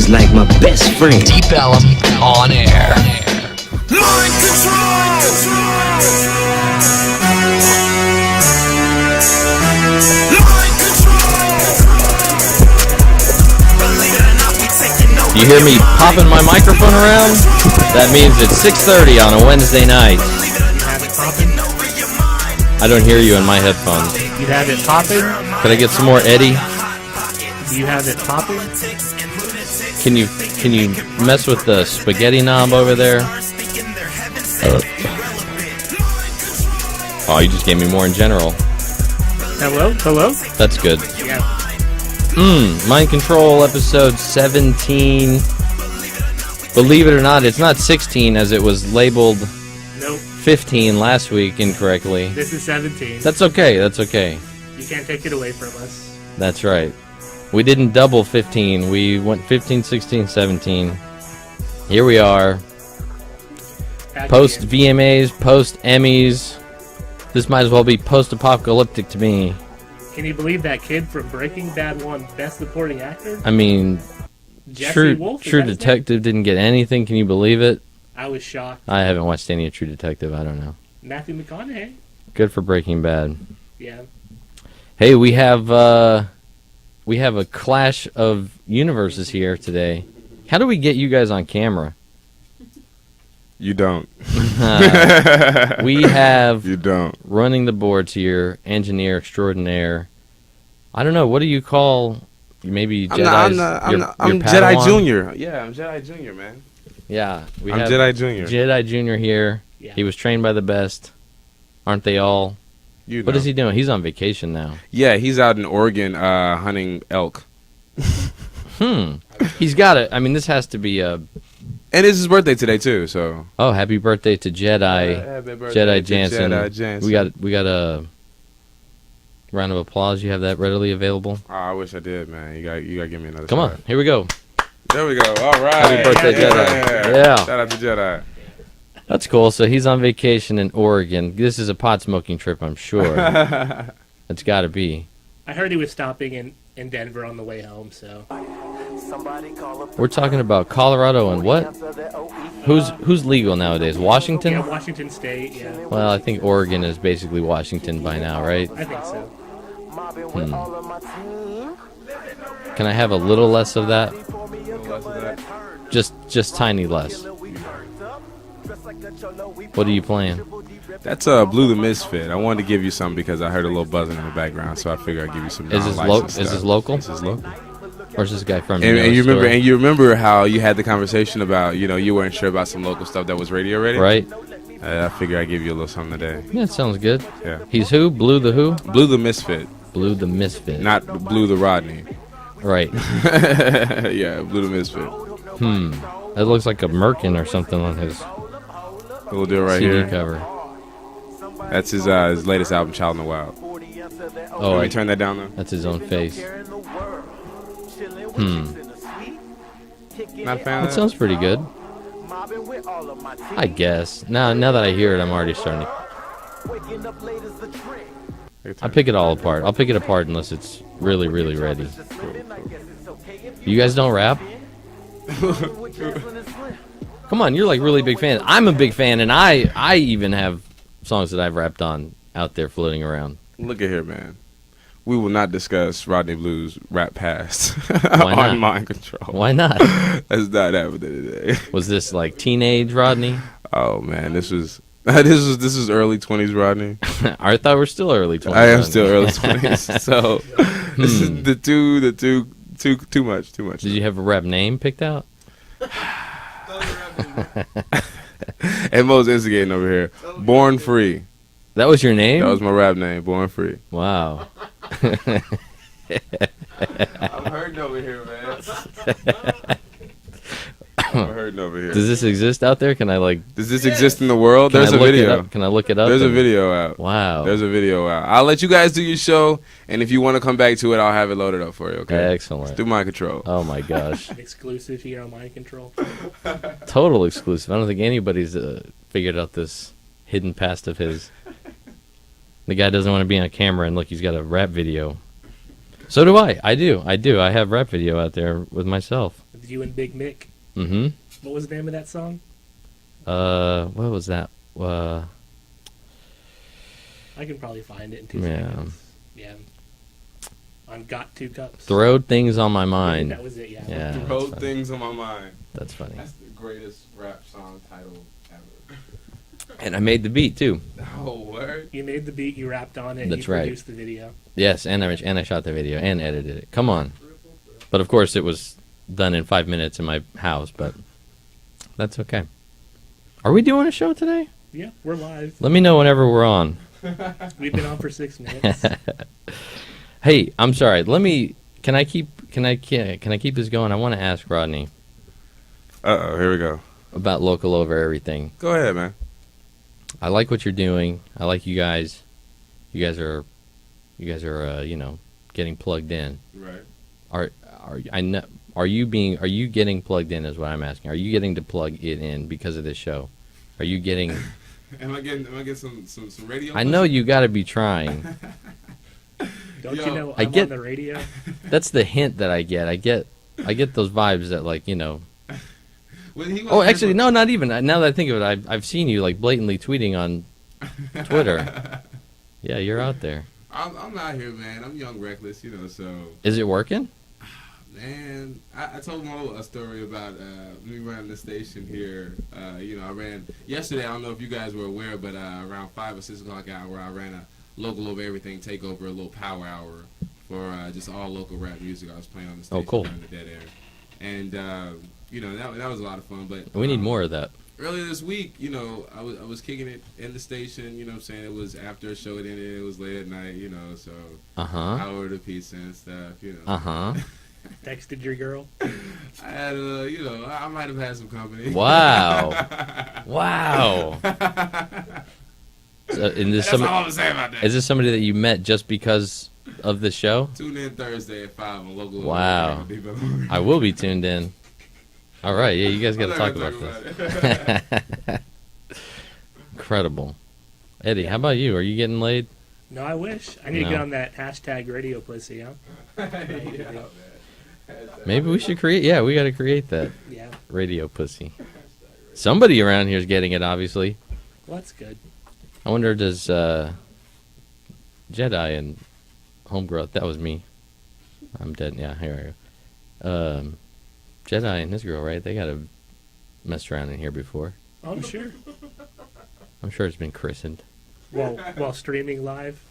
is like my best friend. Deep Ellum on air. Mind control. You hear me popping my microphone around? That means it's 6:30 on a Wednesday night. You have it popping? I don't hear you in my headphones. You have it popping? Could I get some more Eddie? Do you have it popping? Can you mess with the spaghetti knob over there? Oh, you just gave me more in general. Hello? Hello? That's good. Yeah. Mind Control episode 17. Believe it or not, it's not 16 as it was labeled Nope. 15 last week incorrectly. This is 17. That's okay, that's okay. You can't take it away from us. That's right. We didn't double 15. We went 15, 16, 17. Here we are. Back Post again. VMAs, post Emmys. This might as well be post-apocalyptic to me. Can you believe that kid from Breaking Bad won Best Supporting Actor? I mean, Jesse True Wolf? Is True that his name? Detective didn't get anything. Can you believe it? I was shocked. I haven't watched any of True Detective. I don't know. Matthew McConaughey? Good for Breaking Bad. Yeah. Hey, we have a clash of universes here today. How do we get you guys on camera? You don't. We have You don't. running the boards here, engineer extraordinaire. I don't know. What do you call maybe Jedi's? I'm Jedi Junior. Yeah, I'm Jedi Junior, man. Yeah, we I'm have Jedi Junior. Jedi Junior here. Yeah. He was trained by the best. Aren't they all? You know. What is he doing? He's on vacation now. Yeah, he's out in Oregon hunting elk. He's got it. I mean, this has to be a. And it's his birthday today too, so. Oh, happy birthday to Jedi. Happy birthday Jedi to Jansen. Jedi Jansen. We got a round of applause. You have that readily available? Oh, I wish I did, man. You got to give me another Come shot. on, here we go. There we go. All right. Happy birthday, Jedi. Yeah. Shout out to Jedi. That's cool. So he's on vacation in Oregon. This is a pot smoking trip, I'm sure. It's got to be. I heard he was stopping in Denver on the way home, so. We're talking about Colorado and what? Who's legal nowadays? Washington? Yeah, Washington State, yeah. Well, I think Oregon is basically Washington by now, right? I think so. Can I have a little less of that? Less of that. Just tiny less. What are you playing? That's Blue the Misfit. I wanted to give you some because I heard a little buzzing in the background, so I figured I'd give you some. Is this local? This is local. Or is this guy from? And you store? remember how you had the conversation about you weren't sure about some local stuff that was radio ready, Right? I figured I'd give you a little something today. Yeah, that sounds good. Yeah. He's who? Blue the who? Blue the Misfit, Blue the Misfit. not Blue the Rodney. Right. Yeah, Blue the Misfit. That looks like a Merkin or something on his We'll do it right CD here. cover. That's his latest album, Child in the Wild. Oh, Let me turn that down though. that's his own face. Not a fan. That sounds pretty good. I guess. Now that I hear it, I'm already starting to. I pick it all apart. I'll pick it apart unless it's really, really ready. You guys don't rap? Come on, you're like really big fans. I'm a big fan, and I even have songs that I've rapped on out there floating around. Look at here, man. We will not discuss Rodney Blue's rap past Why not? on Mind Control. Why not? That's not happening today. Was this like teenage Rodney? Oh man, this was early 20s Rodney. I thought we're still early 20s. I am Rodney. still early 20s. So this is too much. Did you have a rap name picked out? And Mo's instigating over here. Born Free. That was your name? That was my rap name, Born Free. Wow. I'm hurting over here, man. I'm hurting over here. Does this exist out there? Can I like? Does this exist in the world? Can There's I a look it video. up? Can I look it up? There's a and- video out. Wow. There's a video out. I'll let you guys do your show, and if you want to come back to it, I'll have it loaded up for you, okay? Excellent. Let's do Mind Control. Oh my gosh. Exclusive here on Mind Control. Total exclusive. I don't think anybody's figured out this hidden past of his. The guy doesn't want to be on camera and look, he's got a rap video. So do I. I do. I have rap video out there with myself. With you and Big Mick. Mm-hmm. What was the name of that song? What was that? I can probably find it in 2 seconds. Yeah. On Got 2 Cups. Throwed Things on My Mind. That was it, yeah. Yeah. That's Throw funny. things on my mind. That's funny. That's the greatest rap song title ever. And I made the beat too. Oh, word. You made the beat, you rapped on it, and That's you right. produced the video. Yes, and I shot the video and edited it. Come on. But of course it was done in 5 minutes in my house, but that's okay. Are we doing a show today? Yeah, we're live. Let me know whenever we're on. We've been on for 6 minutes. Hey, I'm sorry. Can I keep this going? I want to ask Rodney Uh-oh, here we go. about Local Over Everything. Go ahead, man. I like what you're doing. I like you guys. You guys are getting plugged in. Right. Are you getting plugged in is what I'm asking. Are you getting to plug it in because of this show? Are you getting Am I getting some radio? I know you got to be trying. Don't Yo, you know I I'm get- on the radio? That's the hint that I get. I get those vibes that Well, he Oh, wasn't actually here no, not even. Now that I think of it, I've seen you like blatantly tweeting on Twitter. Yeah, you're out there. I'm out here, man. I'm young, reckless, so... Is it working? Man, I told Mo a story about me running the station here. I ran yesterday. I don't know if you guys were aware, but around 5 or 6 o'clock hour, I ran a Local Over Everything takeover, a little power hour for just all local rap music. I was playing on the station cool. during the dead air, and that was a lot of fun. But We need more of that. earlier this week, I was kicking it in the station. You know what I'm saying? It was after a show it ended. It was late at night. So I ordered a pizza and stuff. Texted your girl? I had I might have had some company. Wow. Wow. So, and That's all I'm saying about that. is this somebody that you met just because of the show? Tune in Thursday at 5 on Local. Wow. I will be tuned in. All right, yeah, you guys got to talk about this. Incredible. Eddie, how about you? Are you getting laid? No, I wish. I need to No. get on that hashtag radio pussy, huh? Maybe we should create. Yeah, we got to create that Yeah. radio pussy. Somebody around here is getting it, obviously. Well, that's good. I wonder, does Jedi and Homegrowth, that was me. I'm dead. Yeah, here I go. Jedi and his girl, right? They got to messed around in here before. I'm sure. I'm sure it's been christened. While streaming live.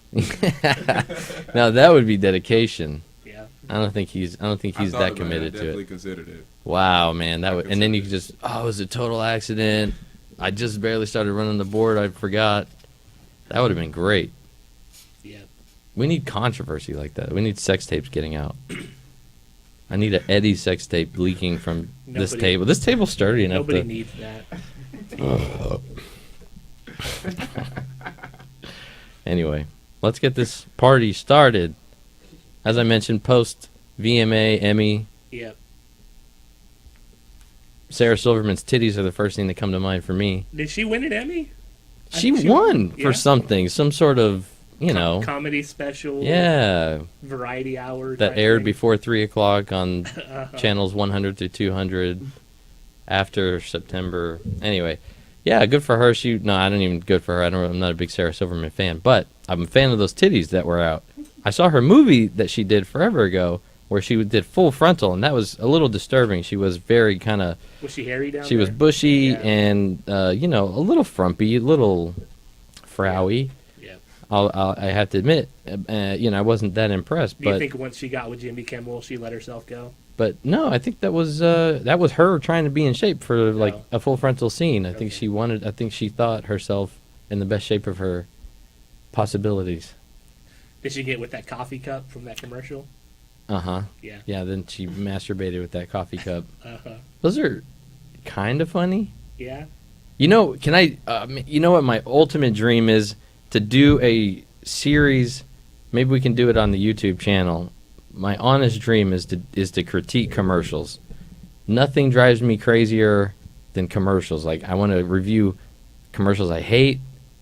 Now that would be dedication. Yeah. I don't think he's I thought that about committed I to definitely it. considered it. Wow, man, that I would, and then you could considered just, it was a total accident. I just barely started running the board. I forgot. That would have been great. Yeah. We need controversy like that. We need sex tapes getting out. I need an Eddie sex tape leaking from this Nobody- table. This table's sturdy enough Nobody to. needs that. Anyway, let's get this party started. As I mentioned, post VMA, Emmy, Yep. Sarah Silverman's titties are the first thing that come to mind for me. Did she win an Emmy? I She think won yeah. for something, some sort of, Comedy special. yeah, Variety hour. that type aired thing. before 3 o'clock on Uh-huh. channels 100 to 200 after September. Anyway, yeah, good for her. I don't even good for her. I'm not a big Sarah Silverman fan, but I'm a fan of those titties that were out. I saw her movie that she did forever ago where she did full frontal, and that was a little disturbing. She was very kind of, Was she hairy down she was there? bushy Yeah. and, a little frumpy, a little frowy. Yeah. I have to admit, I wasn't that impressed. Do you But think once she got with Jimmy Kimmel, she let herself go? but no, I think that was her trying to be in shape for like Oh. a full frontal scene. I think Okay. I think she thought herself in the best shape of her possibilities. Did she get with that coffee cup from that commercial? Uh-huh. Yeah. Yeah, then she masturbated with that coffee cup. Uh-huh. Those are kind of funny. Yeah. Can I you know what my ultimate dream is? To do a series, maybe we can do it on the YouTube channel. My honest dream is to critique commercials. Nothing drives me crazier than commercials. Like, I want to review commercials I hate,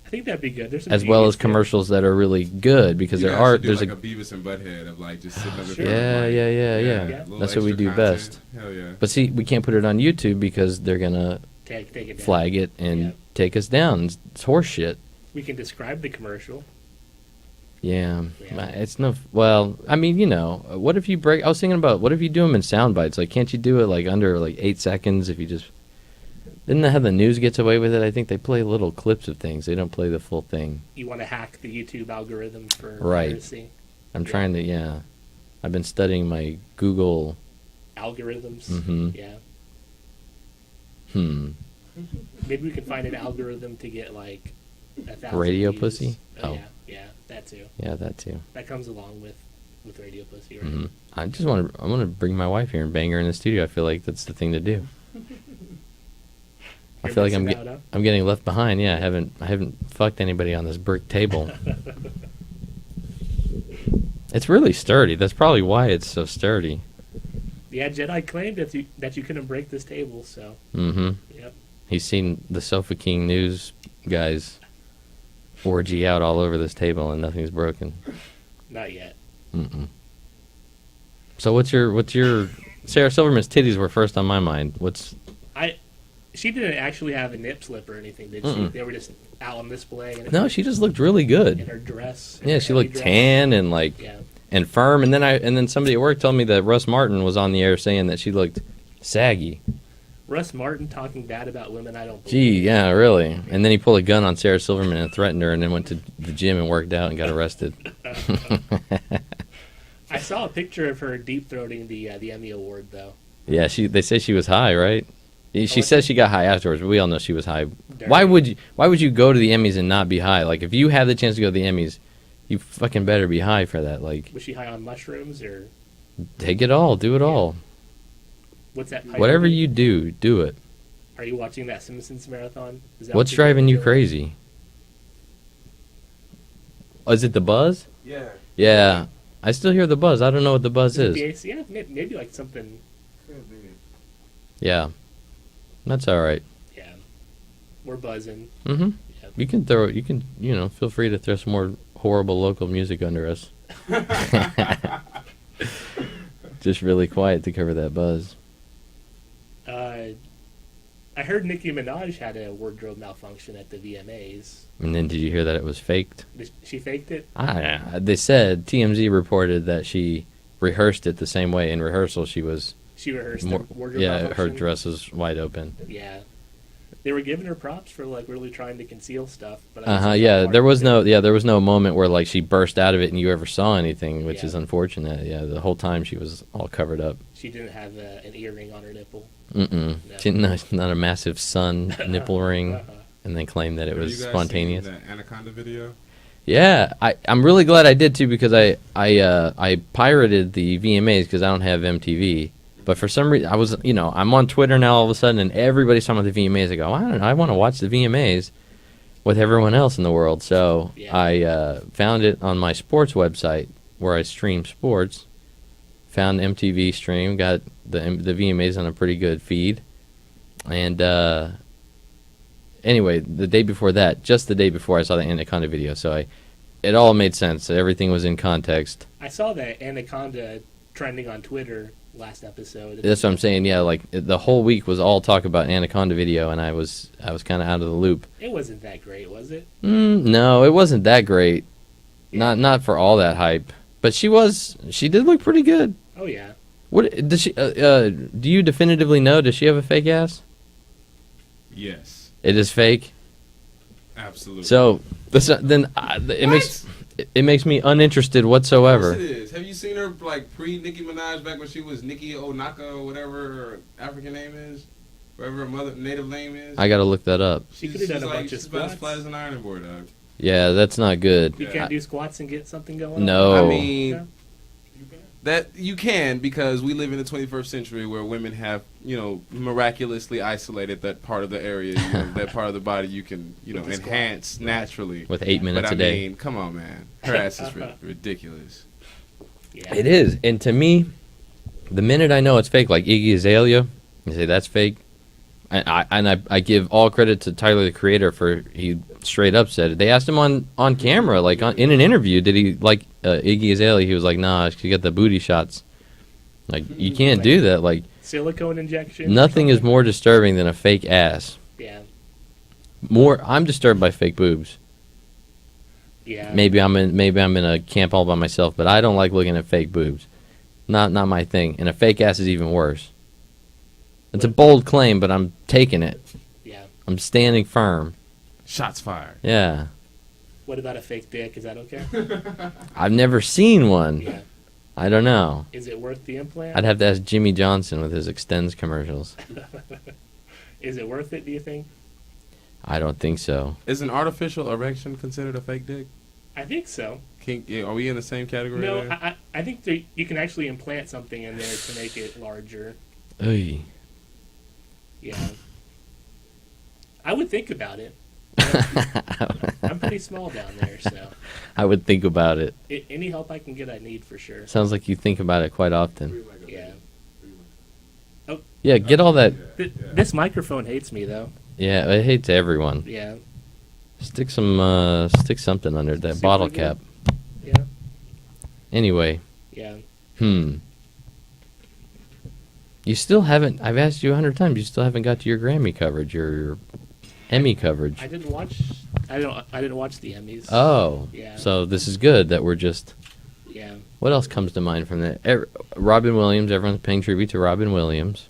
I think that'd be good. There's some as well genius as commercials that are really good because You there guys are should do there's like a a Beavis and Butthead of like just sitting up in Sure. front of the yeah. mic. Yeah. Little That's what we extra do content. best. Hell yeah. But see, we can't put it on YouTube because they're gonna take it down. flag it and Yeah. take us down. It's horse shit. We can describe the commercial. Yeah, Yeah. it's no. Well, I mean, what if you break? I was thinking about what if you do them in sound bites? Like, can't you do it like under like 8 seconds if you just? Isn't that how the news gets away with it? I think they play little clips of things. They don't play the full thing. You want to hack the YouTube algorithm for Right. piracy I'm Yeah. trying to. Yeah, I've been studying my Google. algorithms. Mhm. Yeah. Maybe we can find an algorithm to get like 1,000 Radio views. pussy? Oh, Oh. yeah, that too. Yeah, that too. That comes along with radio pussy, right? hmm I just want to. I want to bring my wife here and bang her in the studio. I feel like that's the thing to do. I You're feel like I'm missing out, huh? I'm getting left behind. Yeah, I haven't fucked anybody on this brick table. It's really sturdy. That's probably why it's so sturdy. Yeah, Jedi claimed that you couldn't break this table, so Mm-hmm. yep. He's seen the Sofa King news guys orgy out all over this table and nothing's broken. Not yet. Mm-mm. So what's your Sarah Silverman's titties were first on my mind. She didn't actually have a nip slip or anything, did she? Mm-mm. They were just out on display. No, she just looked really in good. her dress. Yeah, her she heavy looked dress. tan and like Yeah. and firm. And then somebody at work told me that Russ Martin was on the air saying that she looked saggy. Russ Martin talking bad about women, I don't believe. Gee, yeah, really. And then he pulled a gun on Sarah Silverman and threatened her, and then went to the gym and worked out and got arrested. I saw a picture of her deep throating the Emmy Award though. Yeah, they say she was high, right? She Oh, says she got high afterwards, but we all know she was high. Dirty. Why would you go to the Emmys and not be high? Like if you have the chance to go to the Emmys, you fucking better be high for that. Like Was she high on mushrooms or take it all, do it all. what's that? Whatever you do it. Are you watching that Simpsons marathon? Is that What's what you're driving you doing? crazy? Oh, is it the buzz? Yeah. Yeah. I still hear the buzz. I don't know what the buzz Is it is. the AC? Yeah, maybe like something. Yeah. That's all right. Yeah, we're buzzing. Mm-hmm. Yeah. You can, feel free to throw some more horrible local music under us. Just really quiet to cover that buzz. I heard Nicki Minaj had a wardrobe malfunction at the VMAs. And then did you hear that it was faked? She faked it. They said, TMZ reported that she rehearsed it the same way. In rehearsal, she was, She rehearsed more, the wardrobe yeah, malfunction. her dress was wide open. Yeah, they were giving her props for like really trying to conceal stuff. But I guess Uh-huh, it's yeah, not there was part of there was no moment where, like, she burst out of it and you ever saw anything, which Yeah. is unfortunate. Yeah, the whole time she was all covered up. it. She didn't have an earring on her nipple. Mm-mm. No. Not a massive sun nipple ring, Uh-huh. and then claim that it Have was you guys spontaneous. seen that Anaconda video? Yeah, I'm really glad I did too because I pirated the VMAs because I don't have MTV. But for some reason, I'm on Twitter now all of a sudden, and everybody's talking about the VMAs. I go, I want to watch the VMAs with everyone else in the world. So Yeah. I found it on my sports website where I stream sports. Found MTV stream, got the VMAs on a pretty good feed, and anyway, the day before that, just the day before, I saw the Anaconda video, so it all made sense. Everything was in context. I saw that Anaconda trending on Twitter last episode. That's what I'm saying. Yeah, like the whole week was all talk about Anaconda video, and I was kind of out of the loop. It wasn't that great, was it? No, it wasn't that great. Not for all that hype, but she did look pretty good. Oh yeah. What does she? Do you definitively know? Does she have a fake ass? Yes. It is fake. Absolutely. So it makes me uninterested whatsoever. Of course it is. Have you seen her like pre Nicki Minaj back when she was Nicki Onaka or whatever her African name is, whatever her mother native name is? I gotta look that up. She could have done a bunch of she's about as squats. flat as an iron board, dog. Yeah, that's not good. You can't do squats and get something going No. on? I mean, No? that you can because we live in the 21st century where women have, miraculously isolated that part of the area, that part of the body you can, With the squat. enhance naturally. With 8 minutes but a day. come on, man. Her ass is ridiculous. Yeah. It is, and to me, the minute I know it's fake, like Iggy Azalea, you say that's fake. I give all credit to Tyler the Creator for he straight up said it. They asked him on camera, like in an interview, did he like Iggy Azalea? He was like, nah, she got the booty shots. Like you can't do that. Like silicone injection. Nothing is more disturbing than a fake ass. Yeah. I'm disturbed by fake boobs. Yeah. Maybe I'm in a camp all by myself, but I don't like looking at fake boobs. Not my thing. And a fake ass is even worse. It's a bold claim, but I'm taking it. Yeah. I'm standing firm. Shots fired. Yeah. What about a fake dick? Is that okay? I've never seen one. Yeah. I don't know. Is it worth the implant? I'd have to ask Jimmy Johnson with his Extends commercials. Is it worth it, do you think? I don't think so. Is an artificial erection considered a fake dick? I think so. Are we in the same category? No, there? I think you can actually implant something in there to make it larger. Oy. Yeah. I would think about it. I'm pretty small down there, so. I would think about it. Any help I can get, I need for sure. Sounds like you think about it quite often. Yeah. Yeah, get all that. This microphone hates me, though. Yeah, it hates everyone. Yeah. Stick something under that Super bottle good. cap. Yeah. Anyway. Yeah. You still haven't. I've asked you 100 times. You still haven't got to your Grammy coverage, your Emmy coverage. I didn't watch the Emmys. Oh. Yeah. So this is good that we're just. Yeah. What else comes to mind from that? Robin Williams. Everyone's paying tribute to Robin Williams.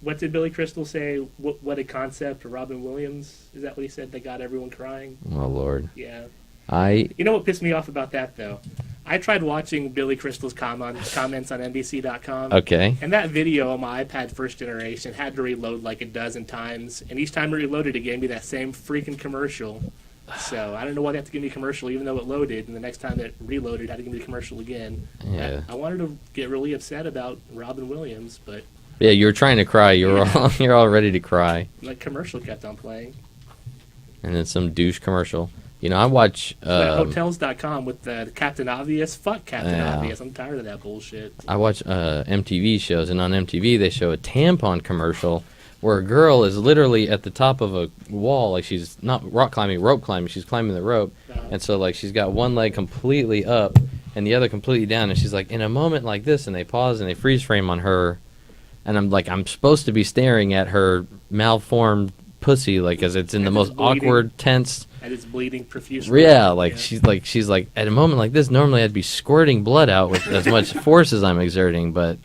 What did Billy Crystal say? What a concept, Robin Williams? Is that what he said? They got everyone crying? Oh, Lord. Yeah. You know what pissed me off about that, though? I tried watching Billy Crystal's comments on NBC.com. Okay. And that video on my iPad first generation had to reload like a dozen times. And each time it reloaded, it gave me that same freaking commercial. So I don't know why they have to give me a commercial, even though it loaded. And the next time it reloaded, it had to give me the commercial again. Yeah. I wanted to get really upset about Robin Williams, but... Yeah, you were trying to cry. You're all ready to cry. Like commercial kept on playing. And then some douche commercial. You know, I watch... Hotels.com with the Captain Obvious. Fuck Captain Obvious. I'm tired of that bullshit. I watch MTV shows, and on MTV they show a tampon commercial where a girl is literally at the top of a wall. Like, she's not rock climbing, rope climbing. She's climbing the rope. And so, like, she's got one leg completely up and the other completely down. And she's like, in a moment like this, and they pause and they freeze frame on her. And I'm like, I'm supposed to be staring at her malformed pussy, like, as it's in the most awkward, tense... And it's bleeding profusely. Yeah, like, yeah. She's like, at a moment like this, normally I'd be squirting blood out with as much force as I'm exerting, but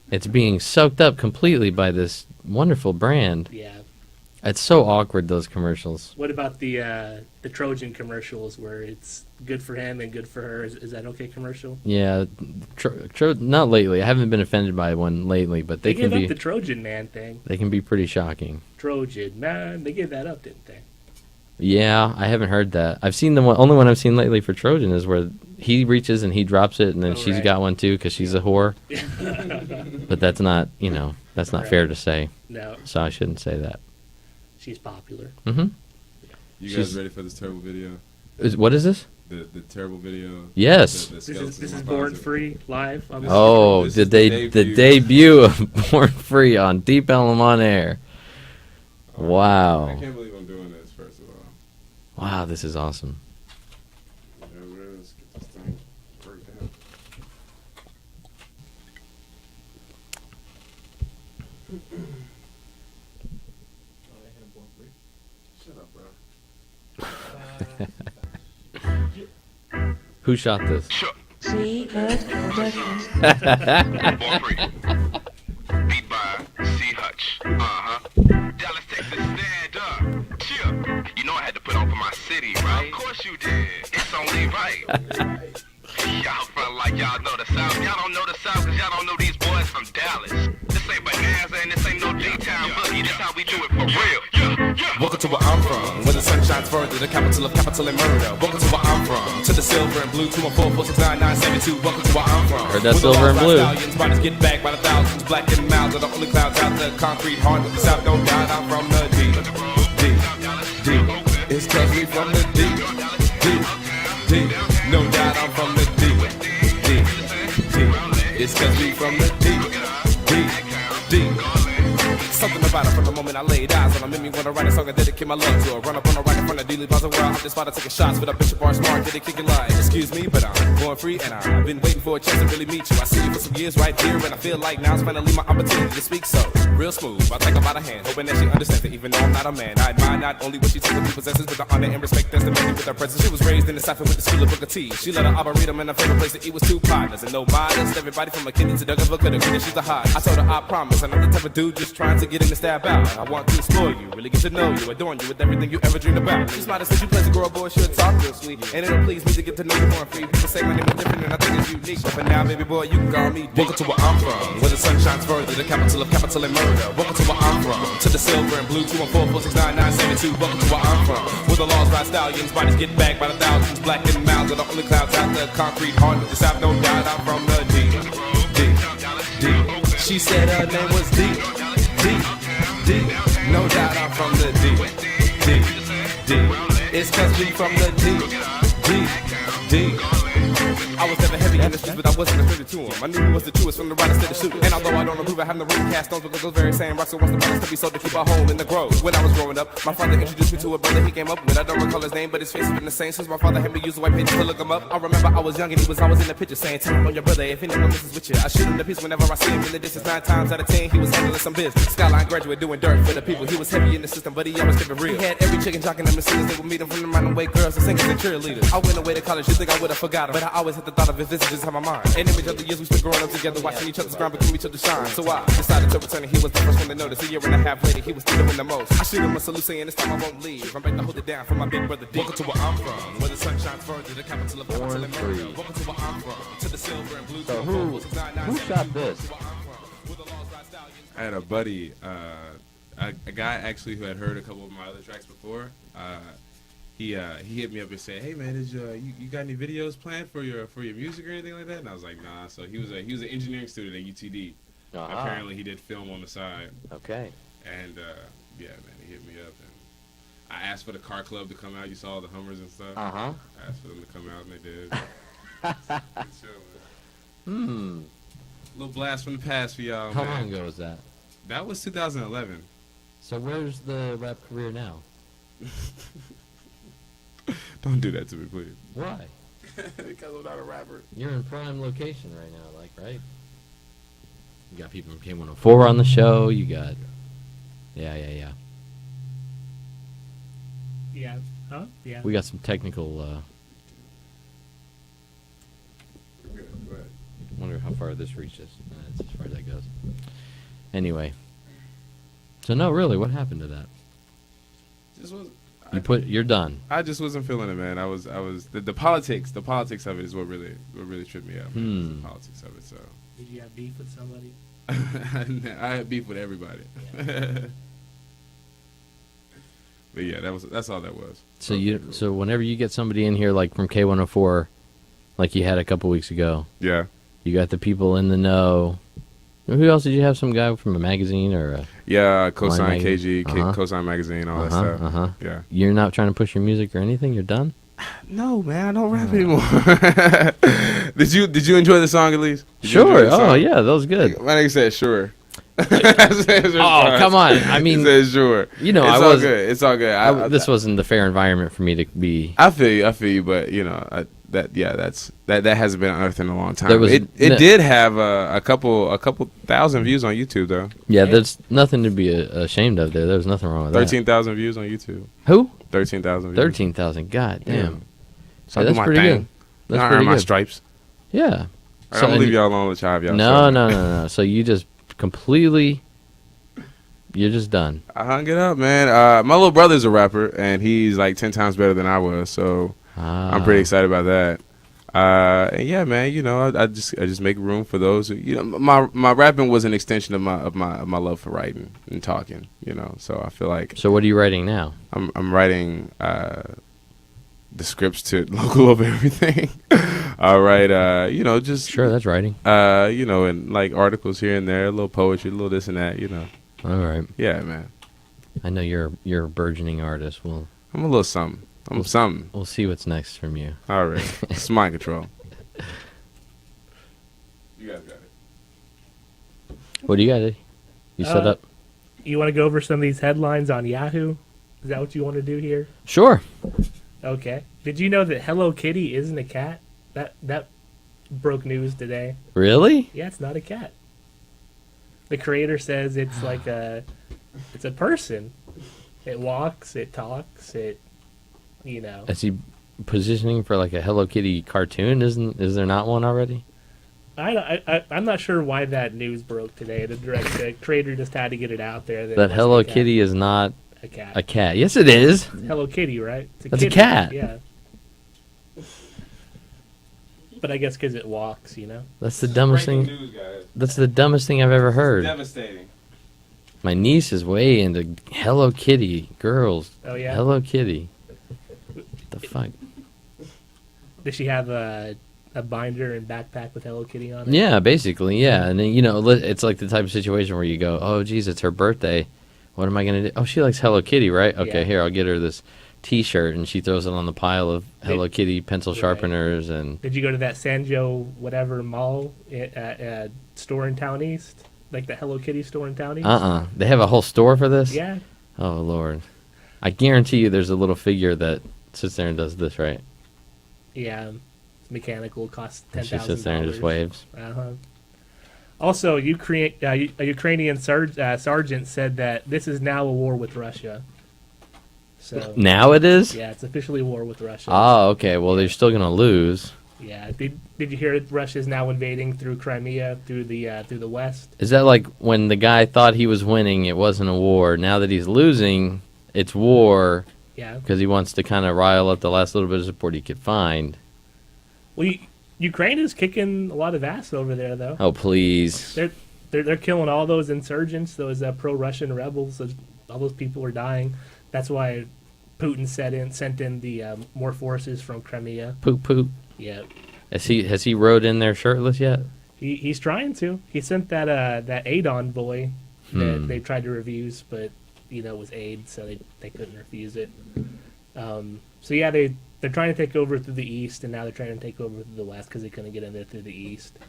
it's being soaked up completely by this wonderful brand. Yeah. It's so awkward, those commercials. What about the Trojan commercials where it's good for him and good for her? Is that okay commercial? Yeah, not lately. I haven't been offended by one lately, but they can gave be... up the Trojan man thing. They can be pretty shocking. Trojan man, they gave that up, didn't they? Yeah, I haven't heard that. I've seen only one I've seen lately for Trojan is where he reaches and he drops it, and then she's got one too because she's a whore. But that's not, that's not fair to say. No. So I shouldn't say that. She's popular. Mm-hmm. You guys ready for this terrible video? What is this? The terrible video. Yes. This is Born Free live. On the debut of Born Free on Deep Ellum on Air. Wow. I can't believe I'm doing this, first of all. Wow, this is awesome. Let's get this thing break down. Shut up, bro. Who shot this? Sweet Hutch Productions. Born Free. Beat by C. Hutch. Dallas, Texas, stand up. Chill. You know I had to put on for my city, right? Of course you did. It's only right. Y'all front like y'all know the South. Y'all don't know the South because y'all don't know these boys from Dallas. This ain't Bonanza and this ain't no D-Town boogie. This how we do it for real. Welcome to where I'm from, where the sun shines further, the capital of capital and murder. Welcome to where I'm from, to the silver and blue, 214-469-972. Welcome to where I'm from. Heard that silver and blue. Bodies get back by the thousands, black and mild are the only clouds out the concrete heart of the South. Don't doubt I'm from the D. It's cause we from the D. No doubt I'm from the D. It's cause we from the D. Something about it from the moment I laid eyes on her made me wanna write a song and dedicate my love to her. Run up on her right in front of Dealey Plaza where I'm just about to take a shots with a Bishop Bar Smart, get it kicking line. Excuse me, but I'm going free and I've been waiting for a chance to really meet you. I see you for some years right here and I feel like now's finally my opportunity to speak. So real smooth, I take her by the hand, hoping that she understands that even though I'm not a man, I admire not only what she typically possesses, but the honor and respect that's demanded with her presence. She was raised in the South with the school of Booker T. She let her arboretum and her favorite place to eat was two partners and no modest. Everybody from McKinney to Douglasville could agree that she's the hot. I told her I promise I'm not the type of dude just trying to get in and stab out. I want to explore you, really get to know you, adorn you with everything you ever dreamed about. She's smart as you plays a girl, boy, she'll talk real sweet, and it'll please me to get to know you more free. People say my name is different and I think it's unique, but for now, baby boy, you can call me. Welcome to where I'm from, where the sun shines further, the capital of capital and murder. Welcome to where I'm from, to the silver and blue 214-469-972. Welcome to where I'm from, where the laws ride stallions, bodies get bagged by the thousands, black and mild, are the only clouds out the concrete heart of the South. No doubt I'm from the D. She said her name was D. No doubt I'm from the D. It's cause we from the D. I was never heavy in the streets, but I wasn't afraid to him. I knew he was the truest from the right instead of shooting. And although I don't approve, I have no room cast stones because those very same rocks wants the brothers to be sold to keep our home in the grove. When I was growing up, my father introduced me to a brother he came up with. I don't recall his name, but his face has been the same since my father had me use the white pages to look him up. I remember I was young and he was always in the picture saying, "Tell him on your brother if anyone misses with you." I shoot him the piece whenever I see him in the distance. 9 times out of 10, he was handling some biz. Skyline graduate doing dirt for the people. He was heavy in the system, but he always kept it real. He had every chicken jocking them as soon as they would meet him from the running away girls to singers and cheerleaders. I went away to college, you think I would have forgot him, but I always had the thought of his visitors on my mind. An image of the years we spent growing up together, watching each other's grind become each other's shine. So I decided to return and he was the first one to notice. A year and a half later, he was still doing the most. I shoot him a salute saying this time I won't leave. I'm back to hold it down for my big brother D. Welcome to where I'm from, where the sun shines further, the capital of capital and murder. Welcome to where I'm from, to the silver and blue. So who shot this? I had a buddy, a guy actually who had heard a couple of my other tracks before. He hit me up and said, "Hey man, you got any videos planned for your music or anything like that?" And I was like, "Nah." So he was an engineering student at UTD. Apparently he did film on the side. Okay. And yeah, man, he hit me up and I asked for the car club to come out. You saw all the Hummers and stuff. I asked for them to come out and they did. Good show, man. Little blast from the past for y'all. How long ago was that? That was 2011. So where's the rap career now? Don't do that to me, please. Why? Because I'm not a rapper. You're in prime location right now, like, right? You got people from K104 on the show. You got... Yeah. Yeah. Huh? Yeah. We got some technical... Go ahead. wonder how far this reaches. That's as far as that goes. Anyway. So, no, really, what happened to that? You're done. I just wasn't feeling it, man. I was the politics of it is what really tripped me out. Man. The politics of it. So. Did you have beef with somebody? I had beef with everybody. Yeah. But yeah, that's all that was. So whenever you get somebody in here like from K104, like you had a couple weeks ago. Yeah. You got the people in the know. Who else did you have? Some guy from a magazine or a... Yeah, Cosign KG, Cosign Magazine, all that stuff. Yeah. You're not trying to push your music or anything? You're done? No, man, I don't rap anymore. Did you enjoy the song at least? Sure. Oh, yeah, that was good. My nigga said sure. Oh, come on. I mean... He said sure. You know, it's all good. It's all good. This wasn't the fair environment for me to be... I feel you, but, you know... that hasn't been unearthed in a long time. It did have a couple thousand views on YouTube though. Yeah, there's nothing to be ashamed of there. There was nothing wrong with 13,000 views on YouTube. Who? 13,000 views. 13,000. God damn. Yeah. So that's pretty good. That's pretty earn my good. stripes. Yeah. I'm gonna leave y'all alone with y'all. No. So you just completely. You're just done. I hung it up, man. My little brother's a rapper, and he's like 10 times better than I was. So. I'm pretty excited about that. And yeah, man, you know, I just make room for those who, you know, my rapping was an extension of my love for writing and talking, you know. So I feel like. So what are you writing now? I'm writing the scripts to local of everything. All right, you know, just sure that's writing. You know, and like articles here and there, a little poetry, a little this and that, you know. All right. Yeah, man. I know you're a burgeoning artist. Well, I'm a little something. Something. We'll see what's next from you. All right. It's mind control. You guys got it. What do you got? You set up? You want to go over some of these headlines on Yahoo? Is that what you want to do here? Sure. Okay. Did you know that Hello Kitty isn't a cat? That broke news today. Really? Yeah, it's not a cat. The creator says it's like it's a person. It walks, it talks, it, you know. Is he positioning for like a Hello Kitty cartoon? Is there not one already? I'm not sure why that news broke today. The creator just had to get it out there. That Hello Kitty is not a cat. a cat. Yes, it is. Hello Kitty, right? It's That's a kitty, cat. Yeah. But I guess because it walks, you know. That's the dumbest Breaking thing. news, guys. That's the dumbest thing I've ever heard. Devastating. My niece is way into Hello Kitty. Girls. Oh yeah. Hello Kitty. The fuck? Does she have a binder and backpack with Hello Kitty on it? Yeah, basically, yeah. And then, it's like the type of situation where you go, oh, geez, it's her birthday. What am I going to do? Oh, she likes Hello Kitty, right? Okay, Yeah. here, I'll get her this T-shirt, and she throws it on the pile of Hello Kitty pencil Right. sharpeners. And Did you go to that Sanjo whatever mall at store in Town East? Like the Hello Kitty store in Town East? They have a whole store for this? Yeah. Oh, Lord. I guarantee you there's a little figure that sits there and does this, right? Yeah. It's mechanical, costs $10,000. And she sits there and just waves. Uh-huh. Also, a Ukrainian sergeant said that this is now a war with Russia. So Now it is? yeah, it's officially a war with Russia. Oh, okay. Well, they're still going to lose. Yeah. Did you hear Russia's now invading through Crimea through the west? Is that like when the guy thought he was winning, it wasn't a war? Now that he's losing, it's war Yeah. because he wants to kind of rile up the last little bit of support he could find. Well, Ukraine is kicking a lot of ass over there, though. Oh, please. They're killing all those insurgents, those pro-Russian rebels. All those people are dying. That's why Putin sent in the more forces from Crimea. Poop, poop. Yeah, Has he rode in there shirtless yet? he's trying to. He sent that aid envoy that they tried to refuse, but it was aid, so they couldn't refuse it. So yeah, they're trying to take over through the east, and now they're trying to take over through the west because they couldn't get in there through the east.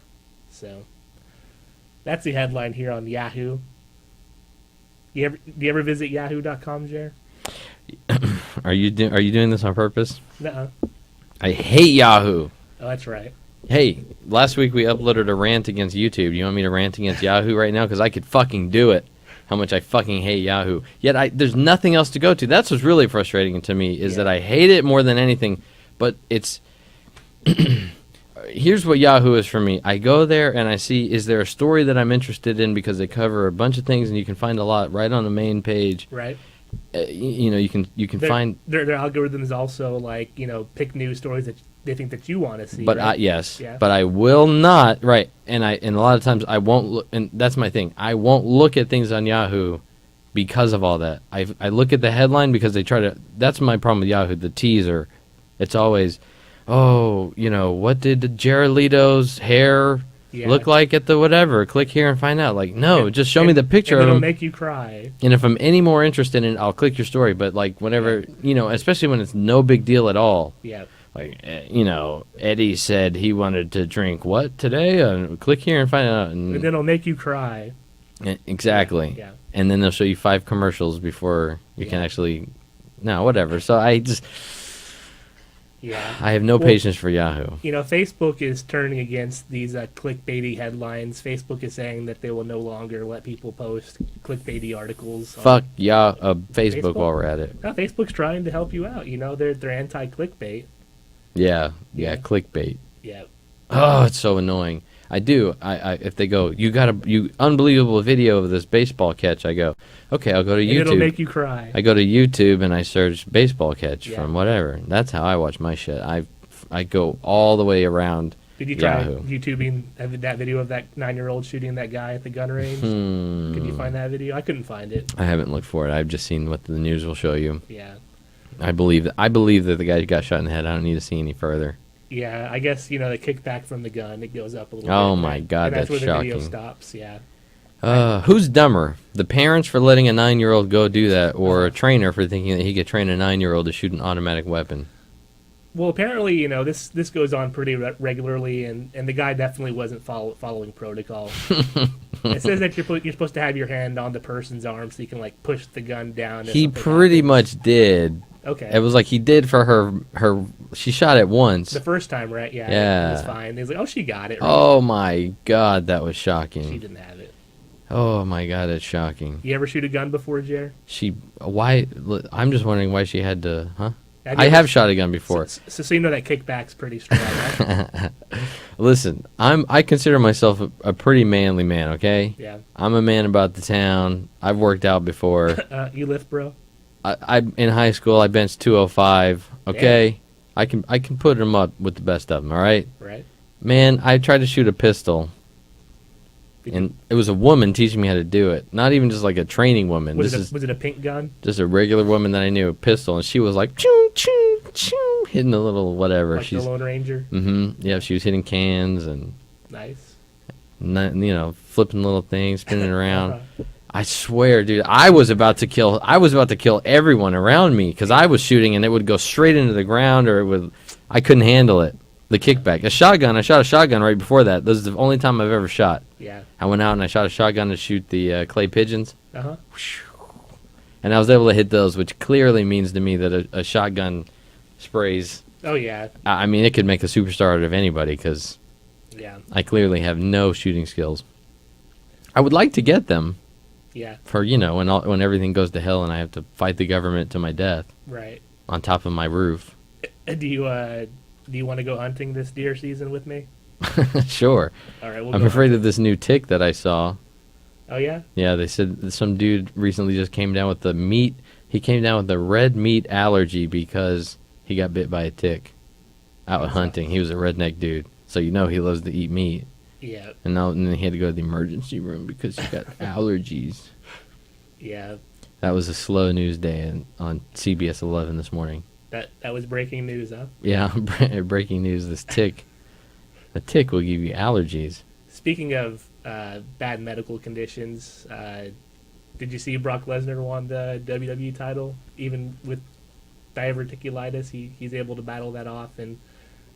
So that's the headline here on Yahoo. Do you ever visit yahoo.com, Jer? Are you doing this on purpose? Nuh-uh. I hate Yahoo. Oh, that's right. Hey, last week we uploaded a rant against YouTube. You want me to rant against Yahoo right now? Because I could fucking do it. How much I fucking hate Yahoo. Yet there's nothing else to go to. That's what's really frustrating to me is that I hate it more than anything. But it's... Here's what Yahoo is for me. I go there and I see, is there a story that I'm interested in because they cover a bunch of things and you can find a lot right on the main page. Right. You can find... Their algorithm is also like, pick news stories that they think that you want to see. But right? yes, Yeah. but I will not. Right, and a lot of times I won't look, and that's my thing. I won't look at things on Yahoo because of all that. I look at the headline because they try to. That's my problem with Yahoo. The teaser, it's always, what did Jared Leto's hair look like at the whatever? Click here and find out. Like, no, just show me the picture and of it'll him. make you cry. And if I'm any more interested in it, I'll click your story. But like whenever especially when it's no big deal at all. Yeah. Like, Eddie said he wanted to drink what today? Click here and find out. And then it'll make you cry. Exactly. Yeah. And then they'll show you 5 commercials before you can actually... No, whatever. So I have no patience for Yahoo. Facebook is turning against these clickbaity headlines. Facebook is saying that they will no longer let people post clickbaity articles. Fuck Facebook while we're at it. No, Facebook's trying to help you out. They're anti-clickbait. Yeah, clickbait. Yeah. Oh, it's so annoying. I do. If they go, you unbelievable video of this baseball catch, I go, okay, I'll go to YouTube. It'll make you cry. I go to YouTube and I search baseball catch Yeah. from whatever. That's how I watch my shit. I go all the way around. Did you try Yahoo. YouTubing that video of that 9-year-old shooting that guy at the gun range? Could you find that video? I couldn't find it. I haven't looked for it. I've just seen what the news will show you. Yeah. I believe that the guy got shot in the head. I don't need to see any further. Yeah, I guess, the kickback from the gun, it goes up a little bit. Oh my God, and that's that's where the video shocking. stops, yeah. Who's dumber? The parents for letting a 9-year-old go do that, or a trainer for thinking that he could train a 9-year-old to shoot an automatic weapon? Well, apparently, this goes on pretty regularly, and the guy definitely wasn't following protocol. It says that you're supposed to have your hand on the person's arm so you can like push the gun down. if He something pretty happens. much did. Okay. It was like he did for her. She shot it once. The first time, right? Yeah. Yeah. It was fine. He's like, oh, she got it. Right? Oh my God, that was She shocking. didn't have it. Oh my God, it's shocking. You ever shoot a gun before, Jer? Why? I'm just wondering why she had to. Huh? you I ever- have shot a gun before. So you know that kickback's pretty strong, right? Listen, I consider myself a pretty manly man. Okay. Yeah. I'm a man about the town. I've worked out before. You lift, bro? I in high school I benched 205. Okay. I can put them up with the best of them. All right. Right. Man, I tried to shoot a pistol. Did And it was a woman teaching me how to do it. Not even just like a training woman. Was This is it a pink gun? just a regular woman that I knew, a pistol, and she was like, choo, choo, choo, hitting a little whatever. Like the Lone Ranger? Yeah, she was hitting cans and, Nice. flipping little things, spinning around. Uh-huh. I swear, dude, I was about to kill everyone around me because I was shooting and it would go straight into the ground or I couldn't handle it. The kickback. I shot a shotgun right before that. This is the only time I've ever shot. Yeah. I went out and I shot a shotgun to shoot the clay pigeons. Uh-huh. And I was able to hit those, which clearly means to me that a shotgun sprays. Oh, yeah. I mean, it could make a superstar out of anybody because Yeah. I clearly have no shooting skills. I would like to get them Yeah. for, when everything goes to hell and I have to fight the government to my death Right. on top of my roof. Do you want to go hunting this deer season with me? Sure. All right. We'll I'm go afraid of this new tick that I saw. Oh, yeah? Yeah, they said that some dude recently just came down with the meat. He came down with a red meat allergy because he got bit by a tick out hunting. He was a redneck dude, so he loves to eat meat. Yeah. And then he had to go to the emergency room because he got allergies. Yeah. That was a slow news day on CBS 11 this morning. That was breaking news, huh? Yeah, breaking news: the tick will give you allergies. Speaking of bad medical conditions, did you see Brock Lesnar won the WWE title? Even with diverticulitis, he's able to battle that off and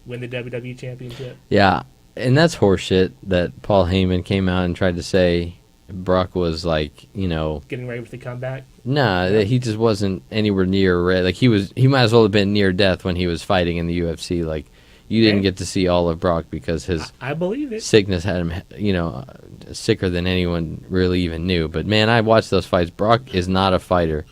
win the WWE championship. Yeah, and that's horseshit that Paul Heyman came out and tried to say Brock was Getting ready for the comeback. Nah, that he just wasn't anywhere near ready. Like he might as well have been near death when he was fighting in the UFC. Like you didn't get to see all of Brock because his I believe it. sickness had him, sicker than anyone really even knew. But man, I watched those fights. Brock is not a fighter.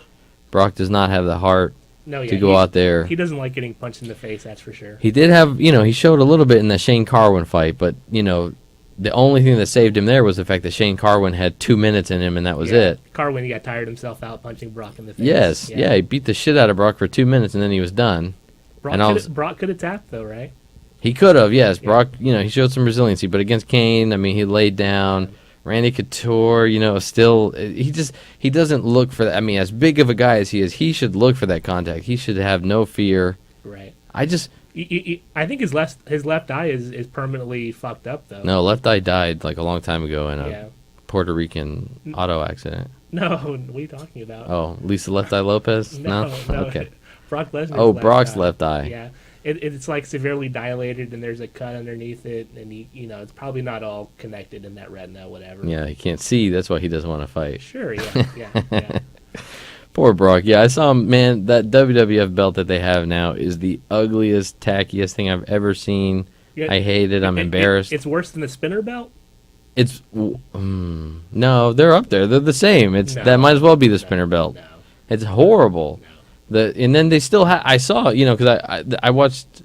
Brock does not have the heart No, yeah, to go out there. He doesn't like getting punched in the face, that's for sure. He did have, he showed a little bit in the Shane Carwin fight, but the only thing that saved him there was the fact that Shane Carwin had 2 minutes in him, and that was it. Carwin, he got tired himself out punching Brock in the face. Yes, yeah, he beat the shit out of Brock for 2 minutes, and then he was done. Brock could have tapped, though, right? He could have, yes. Brock, he showed some resiliency, but against Kane, I mean, he laid down. Randy Couture, still, he doesn't look for that. I mean, as big of a guy as he is, he should look for that contact. He should have no fear. Right. I think his left eye is permanently fucked up, though. No, left eye died like a long time ago in a Yeah. Puerto Rican auto accident. No, what are you talking about? Oh, Lisa Left Eye Lopez? No. Okay. Brock Lesnar. Oh, Brock's left eye. Yeah. It's like severely dilated, and there's a cut underneath it, and it's probably not all connected in that retina, whatever. Yeah, he can't see. That's why he doesn't want to fight. Sure. Yeah. Poor Brock. Yeah, I saw him. Man, that WWF belt that they have now is the ugliest, tackiest thing I've ever seen. Yeah, I hate it. I'm embarrassed. It's worse than the spinner belt. No, they're up there. They're the same. That might as well be the spinner belt. No. It's horrible. And then they still I saw, because I watched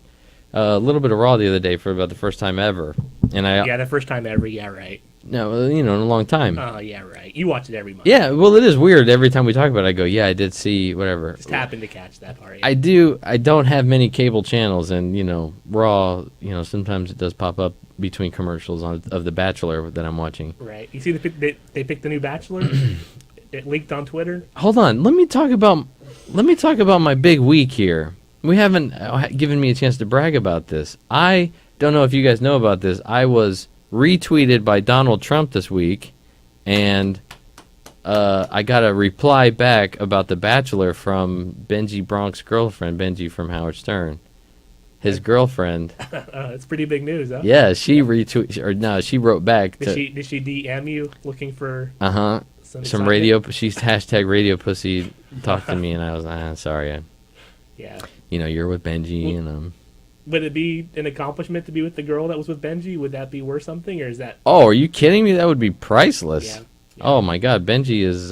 a little bit of Raw the other day for about the first time ever, and the first time ever. Yeah, right. No, in a long time. Oh, yeah, right. You watch it every month. Yeah, well, it is weird. Every time we talk about it, I go, yeah, I did see whatever. Just happened to catch that part. Yeah. I do. I don't have many cable channels, and Raw. Sometimes it does pop up between commercials of The Bachelor that I'm watching. Right. You see, they picked the new Bachelor. It leaked on Twitter. Hold on. Let me talk about my big week here. We haven't given me a chance to brag about this. I don't know if you guys know about this. I was retweeted by Donald Trump this week, and I got a reply back about The Bachelor from Benji Bronk's girlfriend, Benji from Howard Stern. his girlfriend. It's pretty big news, huh? Yeah, she retweeted, or no, she wrote back. Did she DM you looking for? Some excitement? radio. She's hashtag radio pussy. Talked to me, and I was sorry. Yeah. You're with Benji, and Would it be an accomplishment to be with the girl that was with Benji? Would that be worth something, or is that? Oh, are you kidding me? That would be priceless. Yeah. Oh my God, Benji is,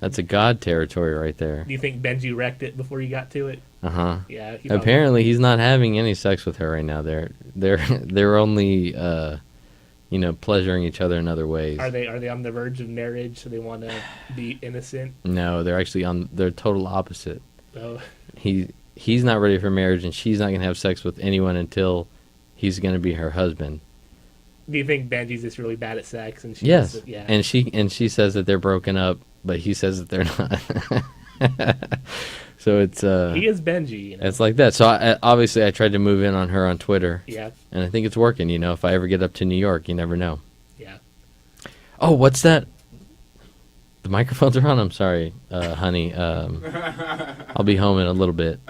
that's a god territory right there. Do you think Benji wrecked it before you got to it? Yeah. Apparently, he's not having any sex with her right now. They're only, pleasuring each other in other ways. Are they on the verge of marriage? So they want to be innocent? No, they're actually they're total opposite. Oh. He's not ready for marriage, and she's not gonna have sex with anyone until he's gonna be her husband. Do you think Benji's just really bad at sex? And she's Yes. Yeah. And she says that they're broken up, but he says that they're not. So it's he is Benji. It's like that. So obviously I tried to move in on her on Twitter. Yeah. And I think it's working. If I ever get up to New York, you never know. Yeah. Oh, what's that? The microphones are on. I'm sorry, honey. I'll be home in a little bit.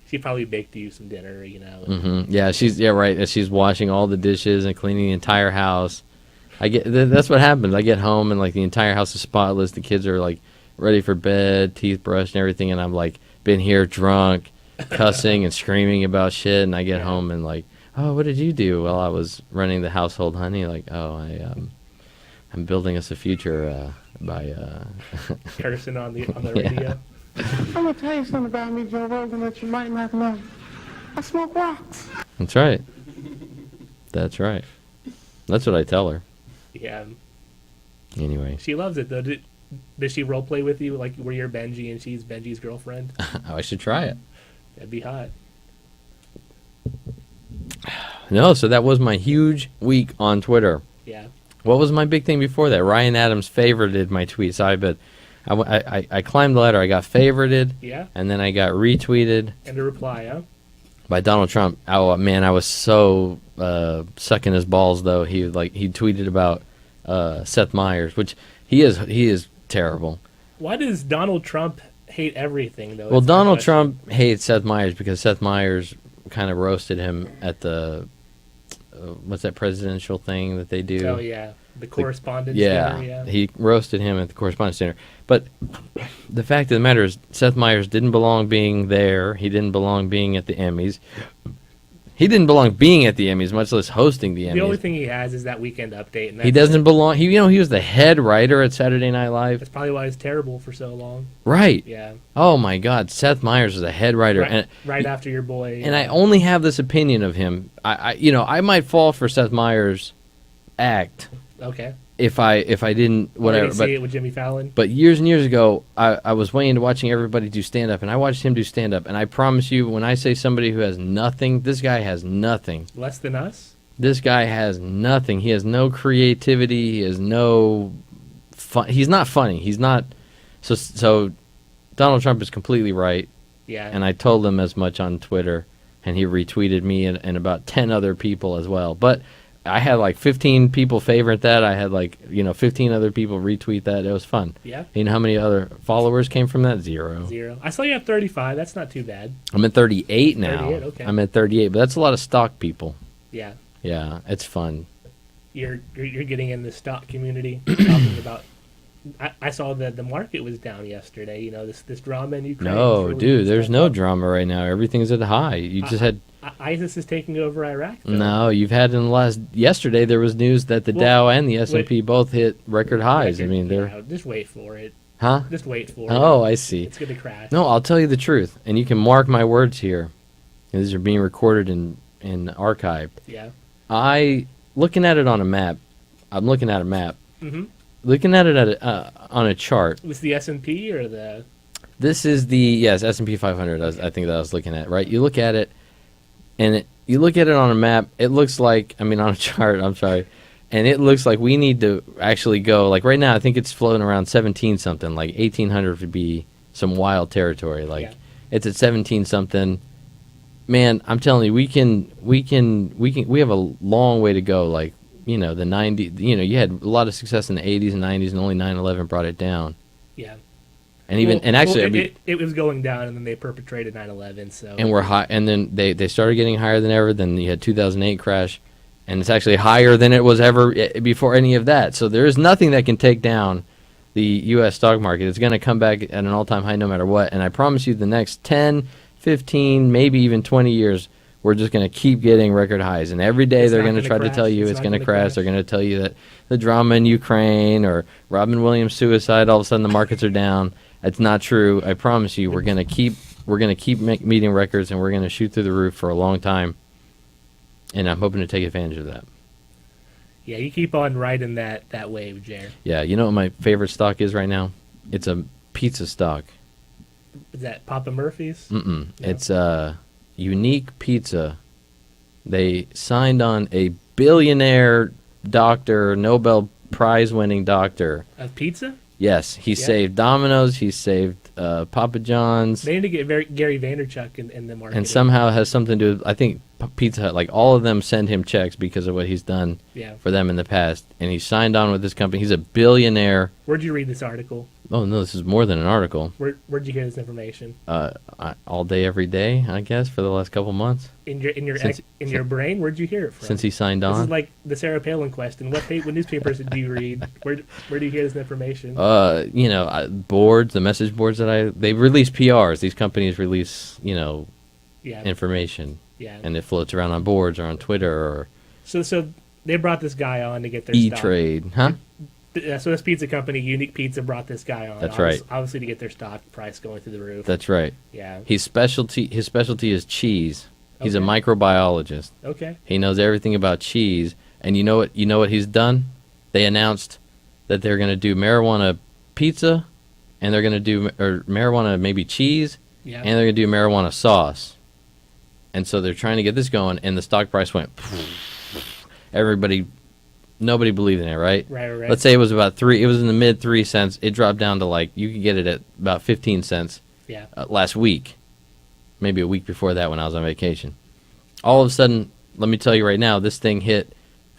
She probably baked you some dinner, Yeah, right. She's washing all the dishes and cleaning the entire house. That's what happens. I get home and the entire house is spotless. The kids are ready for bed, teeth brushed and everything, and I'm been here drunk, cussing and screaming about shit. And I get home and oh, what did you do? Well, I was running the household, honey. I'm building us a future by cursing on the radio. I'm gonna tell you something about me, Joe Rogan, that you might not know. I smoke rocks. That's right. That's right. That's what I tell her. Yeah. Anyway. She loves it, though. Does she role play with you, where you're Benji and she's Benji's girlfriend? I should try it. That'd be hot. No, so that was my huge week on Twitter. Yeah. What was my big thing before that? Ryan Adams favorited my tweets. I climbed the ladder. I got favorited. Yeah. And then I got retweeted. And a reply, huh? By Donald Trump. Oh man, I was so sucking his balls though. He tweeted about Seth Meyers, which he is terrible. Why does Donald Trump hate everything though? Well, Donald Trump hates Seth Meyers because Seth Meyers kind of roasted him at the what's that presidential thing that they do? Oh yeah, the correspondence dinner. Yeah, he roasted him at the correspondence dinner. But the fact of the matter is, Seth Meyers didn't belong being there. He didn't belong being at the Emmys. He didn't belong being at the Emmys, much less hosting the Emmys. The only thing he has is that Weekend Update. And he doesn't belong. He was the head writer at Saturday Night Live. That's probably why he's terrible for so long. Right. Yeah. Oh my God, Seth Meyers is the head writer, right after your boy. And I only have this opinion of him. I might fall for Seth Meyers' act. Okay. If I didn't whatever. But see it with Jimmy Fallon. But years and years ago, I was way into watching everybody do stand up, and I watched him do stand up, and I promise you, when I say somebody who has nothing, this guy has nothing. Less than us. This guy has nothing. He has no creativity. He has no fun. He's not funny. He's not. So Donald Trump is completely right. Yeah. And I told him as much on Twitter, and he retweeted me and about 10 other people as well. But I had 15 people favorite that. I had 15 other people retweet that. It was fun. Yeah. You know how many other followers came from that? Zero. I saw you have 35. That's not too bad. I'm at 38 now. 38, okay. I'm at 38, but that's a lot of stock people. Yeah. Yeah, it's fun. You're getting in the stock community talking about. I saw that the market was down yesterday. This drama in Ukraine. No, really dude, there's no drama right now. Everything's at a high. You just had. ISIS is taking over Iraq. Though. No, you've had yesterday there was news that the Dow and the S&P both hit record highs. They're just wait for it. Huh? Just wait for it. Oh, I see. It's gonna crash. No, I'll tell you the truth, and you can mark my words here. These are being recorded and archived. Yeah. Looking at it on a map. I'm looking at a map. Mm-hmm. Looking at it on a chart. Was the S&P or the? This is the S&P 500. I think that I was looking at, right? You look at it. And you look at it on a map, it looks like, on a chart, I'm sorry, and it looks like we need to actually go, right now, I think it's floating around 17-something, 1800 would be some wild territory, it's at 17-something. Man, I'm telling you, we have a long way to go, the 90s, you had a lot of success in the 80s and 90s, and only 9/11 brought it down. Yeah. And even and actually, I mean, it was going down, and then they perpetrated 9/11. So and we're high, and then they started getting higher than ever. Then you had 2008 crash, and it's actually higher than it was ever before any of that. So there is nothing that can take down the U.S. stock market. It's going to come back at an all-time high no matter what. And I promise you, the next 10, 15, maybe even 20 years, we're just going to keep getting record highs. And every day they're going to try to tell you it's going to crash. They're going to tell you that the drama in Ukraine or Robin Williams' suicide, all of a sudden the markets are down. It's not true. I promise you, we're going to keep meeting records, and we're going to shoot through the roof for a long time. And I'm hoping to take advantage of that. Yeah, you keep on riding that wave, Jer. Yeah, you know what my favorite stock is right now? It's a pizza stock. Is that Papa Murphy's? No. It's Unique Pizza. They signed on a billionaire doctor, Nobel Prize-winning doctor. Of pizza? Yes, he saved Domino's. He saved Papa John's. They need to get Gary Vaynerchuk in the market. And somehow has something to do with, I think, Pizza Hut. Like, all of them send him checks because of what he's done for them in the past. And he signed on with this company. He's a billionaire. Where'd you read this article? Oh, no, this is more than an article. Where'd you hear this information? All day, every day, I guess, for the last couple months. In your brain, where'd you hear it from? Since he signed on. This is like the Sarah Palin question. What newspapers do you read? Where do you hear this information? Boards, the message boards they release PRs. These companies release, information. Yeah. And it floats around on boards or on Twitter or. So they brought this guy on to get their E-Trade, huh? So this pizza company, Unique Pizza, brought this guy on. That's right. Obviously to get their stock price going through the roof. That's right. Yeah. His specialty is cheese. He's a microbiologist. Okay. He knows everything about cheese. And you know what he's done? They announced that they're going to do marijuana pizza, and they're going to do marijuana maybe cheese, and they're going to do marijuana sauce. And so they're trying to get this going, and the stock price went. Nobody believed in it, right? Right. Let's say it was about 3. It was in the mid 3 cents. It dropped down to you could get it at about 15 cents. Yeah. Last week, maybe a week before that when I was on vacation. All of a sudden, let me tell you right now, this thing hit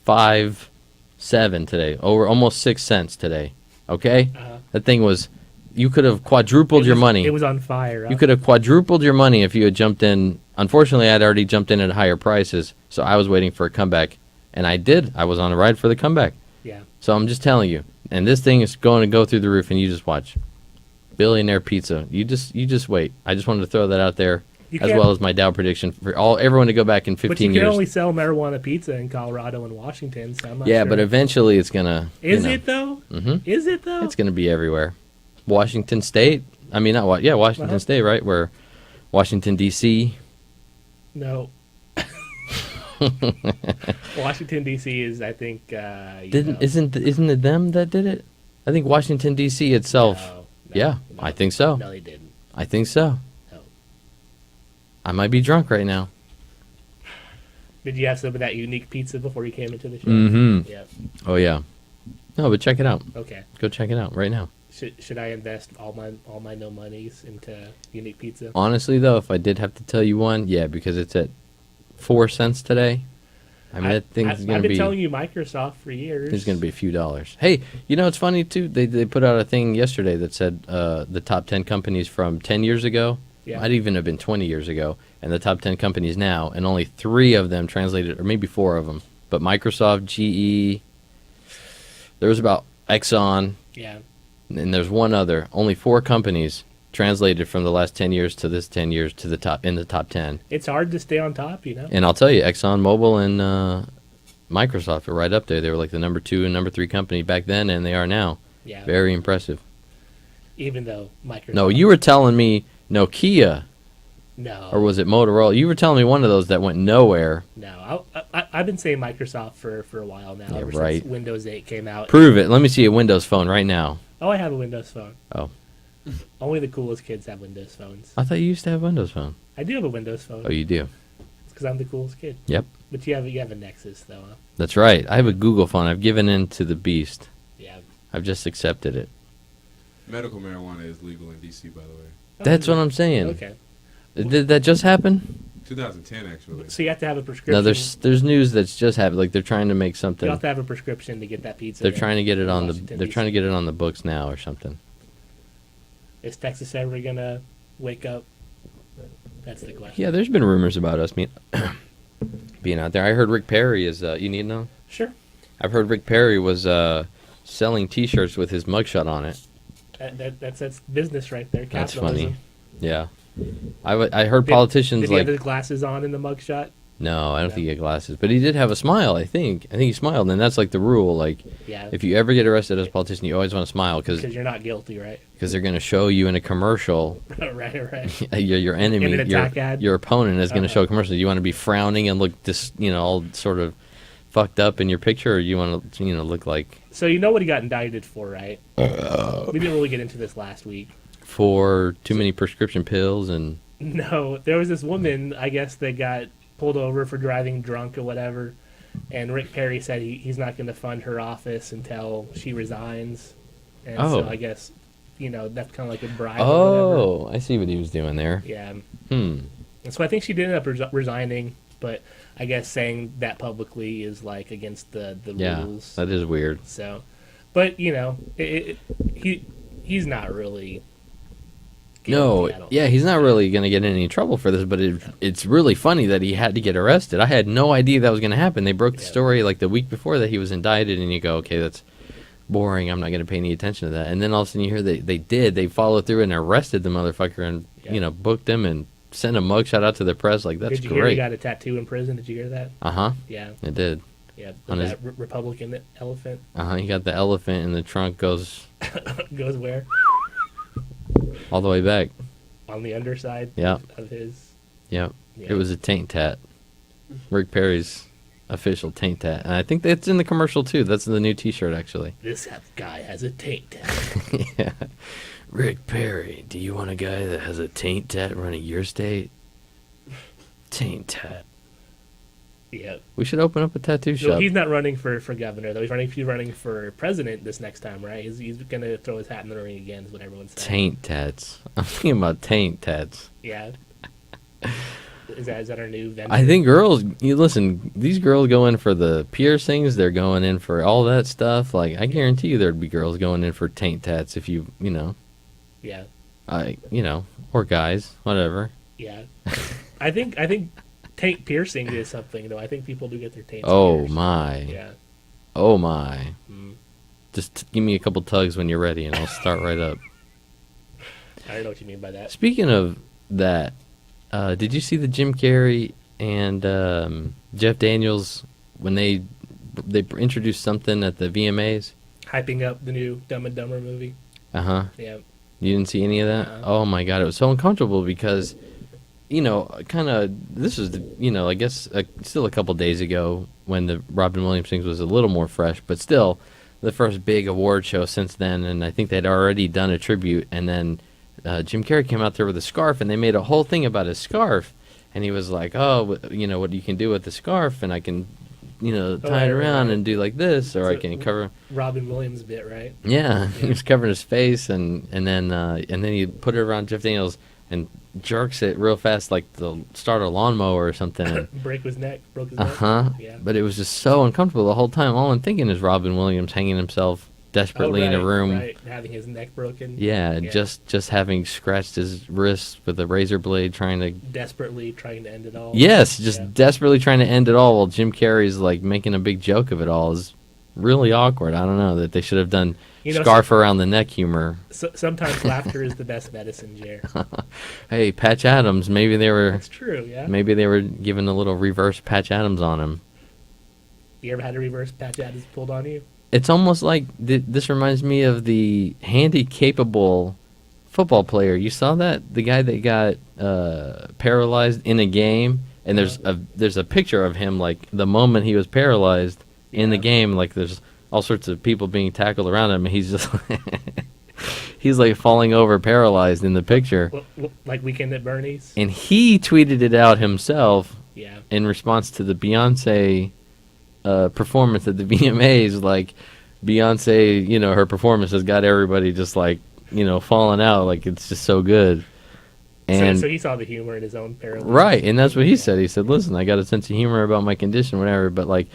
5.7 today, over almost 6 cents today. Okay, that thing was. You could have quadrupled your money. It was on fire. Huh? You could have quadrupled your money if you had jumped in. Unfortunately, I'd already jumped in at higher prices, so I was waiting for a comeback, and I did. I was on a ride for the comeback. Yeah. So I'm just telling you, and this thing is going to go through the roof, and you just watch. Billionaire Pizza. You just wait. I just wanted to throw that out there, as well as my Dow prediction for everyone to go back in 15 years. But you can only sell marijuana pizza in Colorado and Washington, so I'm not sure. But eventually it's gonna. Is it though? Mm-hmm. Is it though? It's gonna be everywhere. Washington State. I mean, not Washington State, right? Where Washington D.C. No. Washington D.C. is, I think. Isn't it them that did it? I think Washington D.C. itself. No, I think so. No, they didn't. I think so. No. I might be drunk right now. Did you have some of that Unique Pizza before you came into the show? Mm-hmm. Yeah. Oh yeah. No, but check it out. Okay. Go check it out right now. Should I invest all my no monies into Unique Pizza? Honestly, though, if I did have to tell you one, because it's at 4 cents today. I mean, that thing's going to be. I've been telling you Microsoft for years. It's going to be a few dollars. Hey, it's funny too. They put out a thing yesterday that said the top 10 companies from 10 years ago. Yeah. Might even have been 20 years ago, and the top 10 companies now, and only 3 of them translated, or maybe 4 of them. But Microsoft, GE. There was about Exxon. Yeah. And there's one other. Only 4 companies translated from the last 10 years to this 10 years to the top in the top 10. It's hard to stay on top, And I'll tell you, ExxonMobil and Microsoft are right up there. They were like the number 2 and number 3 company back then, and they are now. Yeah. Very impressive. Even though Microsoft. No, you were telling me Nokia. No. Or was it Motorola? You were telling me one of those that went nowhere. No, I've been saying Microsoft for a while now. Ever right. since Windows 8 came out. Prove it. Let me see a Windows phone right now. Oh, I have a Windows phone. Oh. Only the coolest kids have Windows phones. I thought you used to have a Windows phone. I do have a Windows phone. Oh, you do? It's because I'm the coolest kid. Yep. But you have a Nexus, though, huh? That's right. I have a Google phone. I've given in to the beast. Yeah. I've just accepted it. Medical marijuana is legal in D.C., by the way. That's what I'm saying. Okay. Did that just happen? 2010, actually. So you have to have a prescription. No, there's news that's just happened. Like they're trying to make something. You have to have a prescription to get that pizza. They're trying to get it on the. They're trying to get it on the books now or something. Is Texas ever gonna wake up? That's the question. Yeah, there's been rumors about us being out there. I heard Rick Perry is. You need to know? Sure. I've heard Rick Perry was selling T-shirts with his mugshot on it. That's business right there. That's Capitalism. funny. Yeah. I heard politicians did he like. have his glasses on in the mugshot? No, I don't think he had glasses, but he did have a smile. I think he smiled, and that's like the rule. Like, Yeah. if you ever get arrested as a politician, you always want to smile because Because you're not guilty, right? they're going to show you in a commercial. right. Your enemy, In an attack ad? your opponent is going to Uh-huh. show a commercial. You want to be frowning and look all sort of fucked up in your picture, or you want to look like So you know what he got indicted for, right? We didn't really get into this last week. for too many prescription pills and No, there was this woman, I guess, that got pulled over for driving drunk or whatever, and Rick Perry said he's not going to fund her office until she resigns. And Oh. so I guess, that's kind of like a bribe or whatever. I see what he was doing there. Yeah. Hmm. And so I think she did end up resigning, but I guess saying that publicly is like against the Yeah, rules. that is weird. So, but he's not really. No, guilty, I don't yeah, think. he's not really going to get in any trouble for this, but it's really funny that he had to get arrested. I had no idea that was going to happen. They broke the story like the week before that he was indicted, and you go, okay, that's boring. I'm not going to pay any attention to that. And then all of a sudden you hear they followed through and arrested the motherfucker and booked him and sent a mugshot out to the press. Like, that's Did you hear he great. got a tattoo in prison? Did you hear that? Uh-huh. Yeah. It did. Yeah. On his- That Republican elephant Uh-huh. He got the elephant in the trunk, goes goes where? all the way back. On the underside Yeah. of his. Yep. Yeah. It was a taint tat. Rick Perry's official taint tat. And I think that's in the commercial too. That's the new T-shirt actually. This guy has a taint tat. Yeah. Rick Perry, do you want a guy that has a taint tat running your state? Taint tat. Yeah. We should open up a tattoo So shop. he's not running for governor though. He's running for president this next time, right? He's gonna throw his hat in the ring again, is what everyone's saying. Taint tats. I'm thinking about taint tats. Yeah. Is that our new vendor? I think girls, you listen, these girls go in for the piercings, they're going in for all that stuff. Like, I guarantee you there'd be girls going in for taint tats if you know, Yeah. or guys, whatever. Yeah. I think taint piercing is something though. I think people do get their taints Oh pierced. my. Yeah. Oh my. Mm. Just give me a couple tugs when you're ready and I'll start right up. I don't know what you mean by that. Speaking of that, did you see the Jim Carrey and Jeff Daniels when they introduced something at the VMAs? Hyping up the new Dumb and Dumber movie. Uh-huh. Yeah. You didn't see any of that? Uh-uh. Oh my god, it was so uncomfortable because, this was, I guess still a couple days ago when the Robin Williams thing was a little more fresh, but still the first big award show since then, and I think they'd already done a tribute, and then Jim Carrey came out there with a scarf, and they made a whole thing about his scarf, and he was like, what you can do with the scarf, and I can, tie it around and do like this, or I So, can cover. Robin Williams bit, right? Yeah, he was covering his face, and then he put it around Jeff Daniels and jerks it real fast, like the start a lawnmower or something. Broke his neck. Uh huh. Yeah. But it was just so uncomfortable the whole time. All I'm thinking is Robin Williams hanging himself desperately in a room. Right, having his neck broken. Yeah, just having scratched his wrist with a razor blade, trying to. Desperately trying to end it all. Yes, just Yeah. desperately trying to end it all, while Jim Carrey's like making a big joke of it all. Is really awkward. I don't know that they should have done scarf around the neck humor. Sometimes laughter is the best medicine, Jer. Hey, Patch Adams. Maybe they were. That's true. Yeah. Maybe they were giving a little reverse Patch Adams on him. You ever had a reverse patch Adams pulled on you? It's almost like this reminds me of the handy-capable football player. You saw that? The guy that got paralyzed in a game, and there's a picture of him, like, the moment he was paralyzed in the game. Like, there's all sorts of people being tackled around him, and he's just... he's, like, falling over paralyzed in the picture. Like Weekend at Bernie's? And he tweeted it out himself Yeah. in response to the Beyonce... performance at the VMAs. Like, Beyonce, her performance has got everybody just like, falling out. Like, it's just so good. And So he saw the humor in his own paralysis. right, and that's what he said. He said, "Listen, I got a sense of humor about my condition, whatever." But like,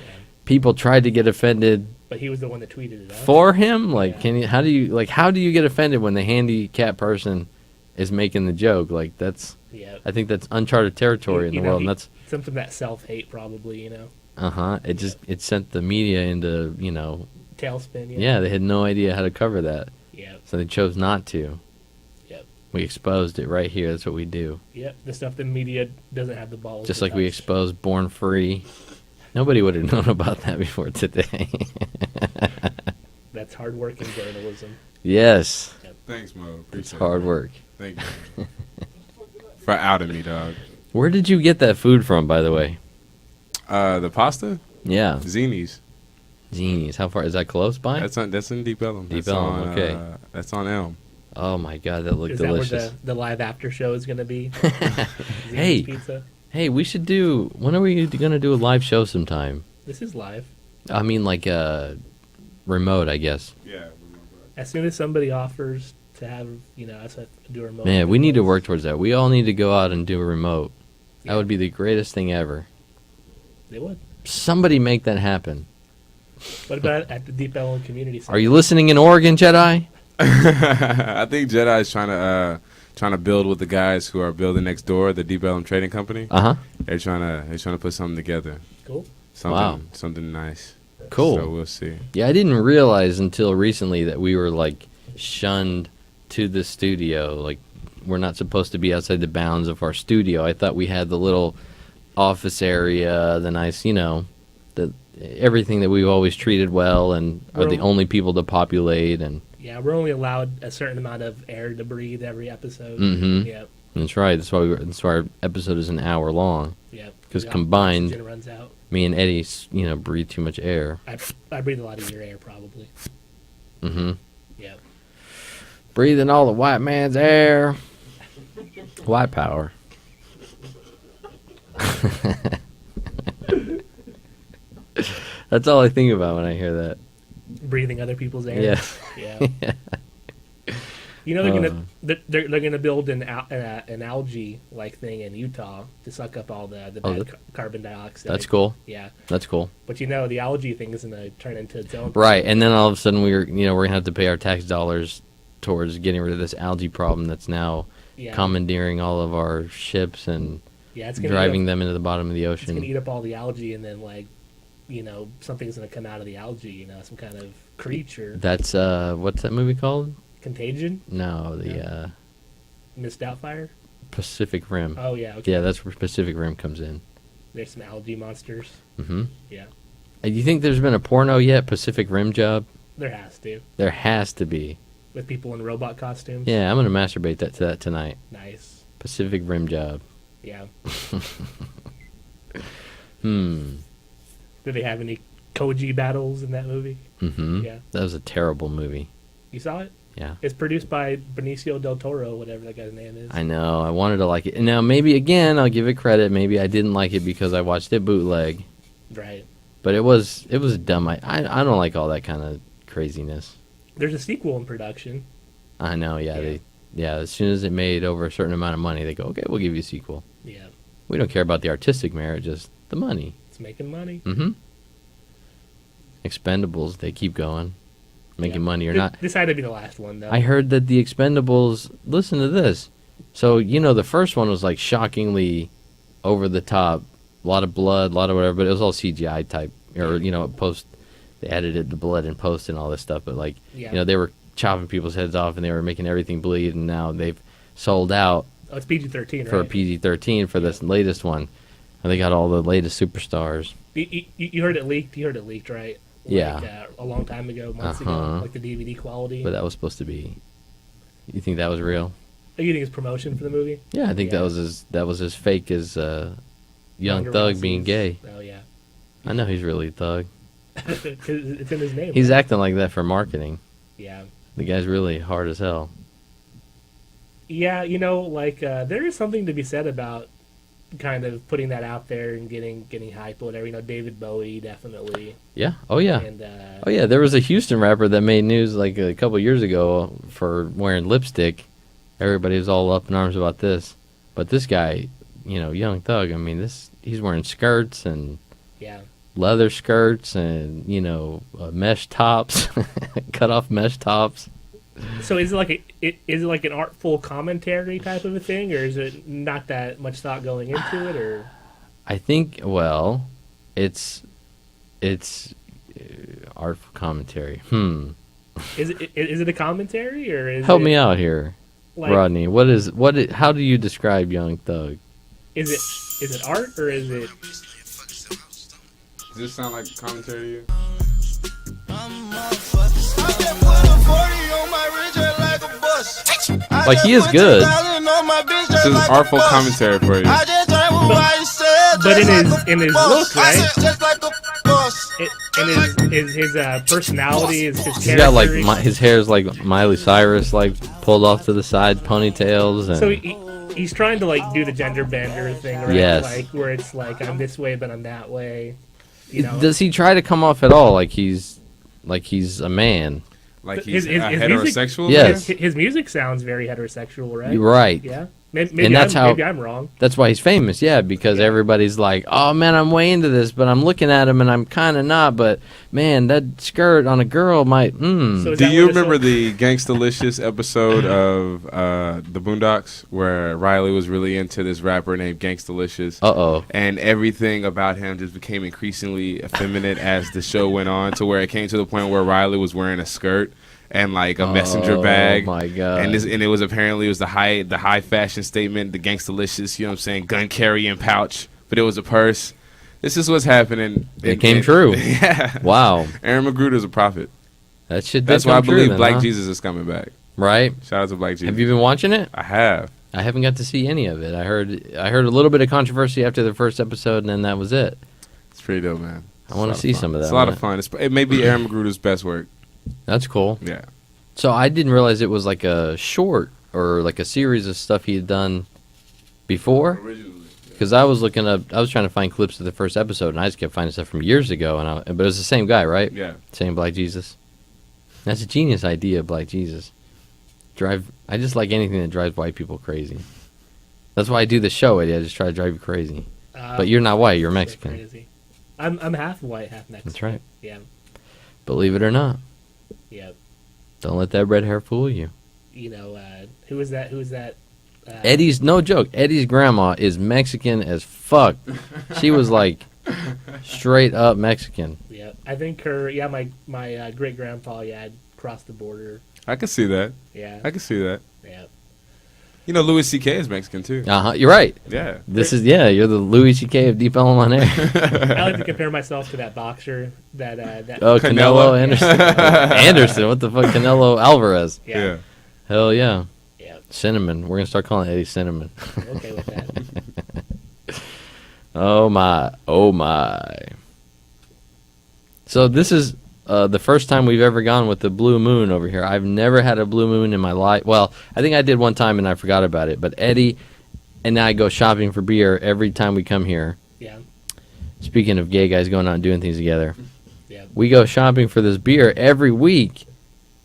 people tried to get offended But he was the one that tweeted it out. for him. Like, Yeah. can you? How do you get offended when the handicapped person is making the joke? Like, that's. Yeah. I think that's uncharted territory in the world, and that's. Something that self-hate probably, you know. It sent the media into Tailspin. Yeah, they had no idea how to cover that, Yeah. so they chose not to. Yep. We exposed it right here. That's what we do. Yep. The stuff the media doesn't have the balls. Just to like we touch. exposed Born Free. Nobody would have known about that before today. That's hard-working journalism. Yes, Thanks, Mo. Appreciate it's hard it. work. Thank you. For outing me, dog. Where did you get that food from, by the way? The pasta? Yeah, Zini's. Genies. How far is that? Close by? That's in Deep Ellum. Deep That's Ellum, on, okay. That's on Elm. Oh my God, that looked Is delicious. that where the live after show is going to be? Hey. Pizza. Hey, we should do. When are we gonna do a live show sometime? This is live. I mean, like remote, I guess. Yeah. As soon as somebody offers to have, us do a remote. Man, we need to work towards that. We all need to go out and do a remote. That Yeah. would be the greatest thing ever. They would. Somebody make that happen. What about at the Deep Ellum Community Center? Are you listening in Oregon, Jedi? I think Jedi is trying to build with the guys who are building next door, the Deep Ellum Trading Company. Uh huh. They're trying to put something together. Cool. Something nice. Cool. So we'll see. Yeah, I didn't realize until recently that we were like shunned to the studio. Like, we're not supposed to be outside the bounds of our studio. I thought we had the little office area, the nice, the everything that we've always treated well, and are the only people to populate. And Yeah, we're only allowed a certain amount of air to breathe every episode. Mhm. Yep. that's right. That's why our episode is an hour long. Yep. 'Cause The combined- oxygen runs out. Me and Eddie, breathe too much air. I breathe a lot of your air probably. Mm-hmm. Yep. Breathing all the white man's air. White power. That's all I think about when I hear that. Breathing other people's air. Yeah. Yeah. You know they're gonna build an algae like thing in Utah to suck up all the bad carbon dioxide. That's cool. Yeah, That's cool. but the algae thing is gonna turn into its own. Right, and then all of a sudden we're gonna have to pay our tax dollars towards getting rid of this algae problem that's now Yeah. commandeering all of our ships and Yeah, it's gonna driving them into the bottom of the It's gonna ocean. eat up all the algae, and then something's gonna come out of the algae. Some kind of creature. That's what's that movie called? Contagion. No, the Mist Doubtfire. Pacific Rim. Oh yeah. Okay. Yeah, that's where Pacific Rim comes in. There's some algae monsters. Mm-hmm. Yeah. Do you think there's been a porno yet, Pacific Rim Job? There has to, There has to be. with people in robot costumes. Yeah, I'm gonna masturbate to that tonight. Nice. Pacific Rim Job. Yeah. Hmm. Did they have any Koji battles in that movie? Mm-hmm. Yeah. That was a terrible movie. You saw it? Yeah. It's produced by Benicio del Toro, whatever that guy's name is. I know. I wanted to like it. Now, maybe again, I'll give it credit. Maybe I didn't like it because I watched it bootleg. Right. But it was dumb. I don't like all that kind of craziness. There's a sequel in production. I know. Yeah. Yeah. As soon as it made over a certain amount of money, they go, okay, we'll give you a sequel. Yeah. We don't care about the artistic merit, just the money. It's making money. Mm-hmm. Expendables, they keep going, making Yeah. money or not. This had to be the last one, though. I heard that the Expendables. Listen to this. So the first one was like shockingly over the top, a lot of blood, a lot of whatever, but it was all CGI type, or post. They edited the blood in post and all this stuff, but Yeah. they were chopping people's heads off and they were making everything bleed, and now they've sold out Oh, it's PG-13, for a right? PG-13 for this latest one. And they got all the latest superstars. You heard it leaked. You heard it leaked, right? Yeah. A long time ago, months Uh-huh. ago, like the DVD quality. But that was supposed to be. You think that was real? You think it's promotion for the movie? Yeah, I think Yeah. that was as fake as Young Ronda Thug being Rousey's- gay. Oh yeah, I know he's really a thug. 'Cause it's in his name. He's right? acting like that for marketing. Yeah, The guy's really hard as hell. yeah. There is something to be said about kind of putting that out there and getting hype or whatever. David Bowie definitely. Yeah. Oh yeah. And Oh yeah. There was a Houston rapper that made news like a couple years ago for wearing lipstick. Everybody was all up in arms about this, but this guy, Young Thug. I mean, he's wearing skirts and yeah, leather skirts and mesh tops, cut off mesh tops. So is it like an artful commentary type of a thing, or is it not that much thought going into it, or? I think it's artful commentary. Is it a commentary, or is Help it, me out here, like, Rodney. How do you describe Young Thug? Is it art, or is it? Does this sound like commentary to you? Like, he is good. This is artful commentary for you. But in his look, right? In his personality, his character. He's got his hair's like Miley Cyrus, like pulled off to the side, ponytails, and So he's trying to like do the gender bender thing, right? Yes. Like where it's like I'm this way, but I'm that way. You know. does he try to come off at all like he's a man? Like he's His heterosexual? music, Yes. His music sounds very heterosexual, right? You're right. Yeah. Maybe, And that's maybe I'm wrong. That's why he's famous, yeah, because everybody's like, oh man, I'm way into this, but I'm looking at him and I'm kind of not, but man, that skirt on a girl might, So Do is that you what it's remember like? the Gangstalicious episode of the Boondocks where Riley was really into this rapper named Gangstalicious? Uh-oh. And everything about him just became increasingly effeminate as the show went on, to where it came to the point where Riley was wearing a skirt and like a messenger bag. Oh my god. And it was apparently the high fashion statement, the Gangstalicious, you know what I'm saying, gun carrying pouch, but it was a purse. This is what's happening. It came true. Yeah. Wow. Aaron Magruder's a prophet. That shit did That's why I come true believe then, Black huh? Jesus is coming back. Right? Shout out to Black Jesus. Have you been watching it? I have. I haven't got to see any of it. I heard a little bit of controversy after the first episode, and then that was it. It's pretty dope, man. I want to see some of that. It's a lot of fun. It may be Aaron Magruder's best work. That's cool. Yeah. So I didn't realize it was like a short or like a series of stuff he had done before. Originally. Because I was trying to find clips of the first episode, and I just kept finding stuff from years ago. But it was the same guy, right? Yeah. Same Black Jesus. That's a genius idea, Black Jesus. I just like anything that drives white people crazy. That's why I do the show. I just try to drive you crazy. But you're not white. You're Mexican. Crazy. I'm half white, half Mexican. That's right. Yeah. Believe it or not. Yeah. Don't let that red hair fool you. You know, who was that? Eddie's, no joke, Eddie's grandma is Mexican as fuck. She was like straight up Mexican. Yeah, I think my great grandpa had crossed the border. I can see that. Yeah. I can see that. Yeah. You know, Louis C.K. is Mexican, too. You're right. Yeah. You're the Louis C.K. of Deep Ellum on Air. I like to compare myself to that boxer that Oh, Canelo Canelo. Anderson. Anderson, what the fuck? Canelo Alvarez. yeah. Hell yeah. Yeah. Cinnamon. We're going to start calling Eddie Cinnamon. I'm okay with that. Oh my. Oh my. So this is the first time we've ever gone with the blue moon over here. I've never had a blue moon in my life. Well, I think I did one time and I forgot about it. But Eddie and I go shopping for beer every time we come here. Yeah. Speaking of gay guys going out and doing things together. Yeah. We go shopping for this beer every week.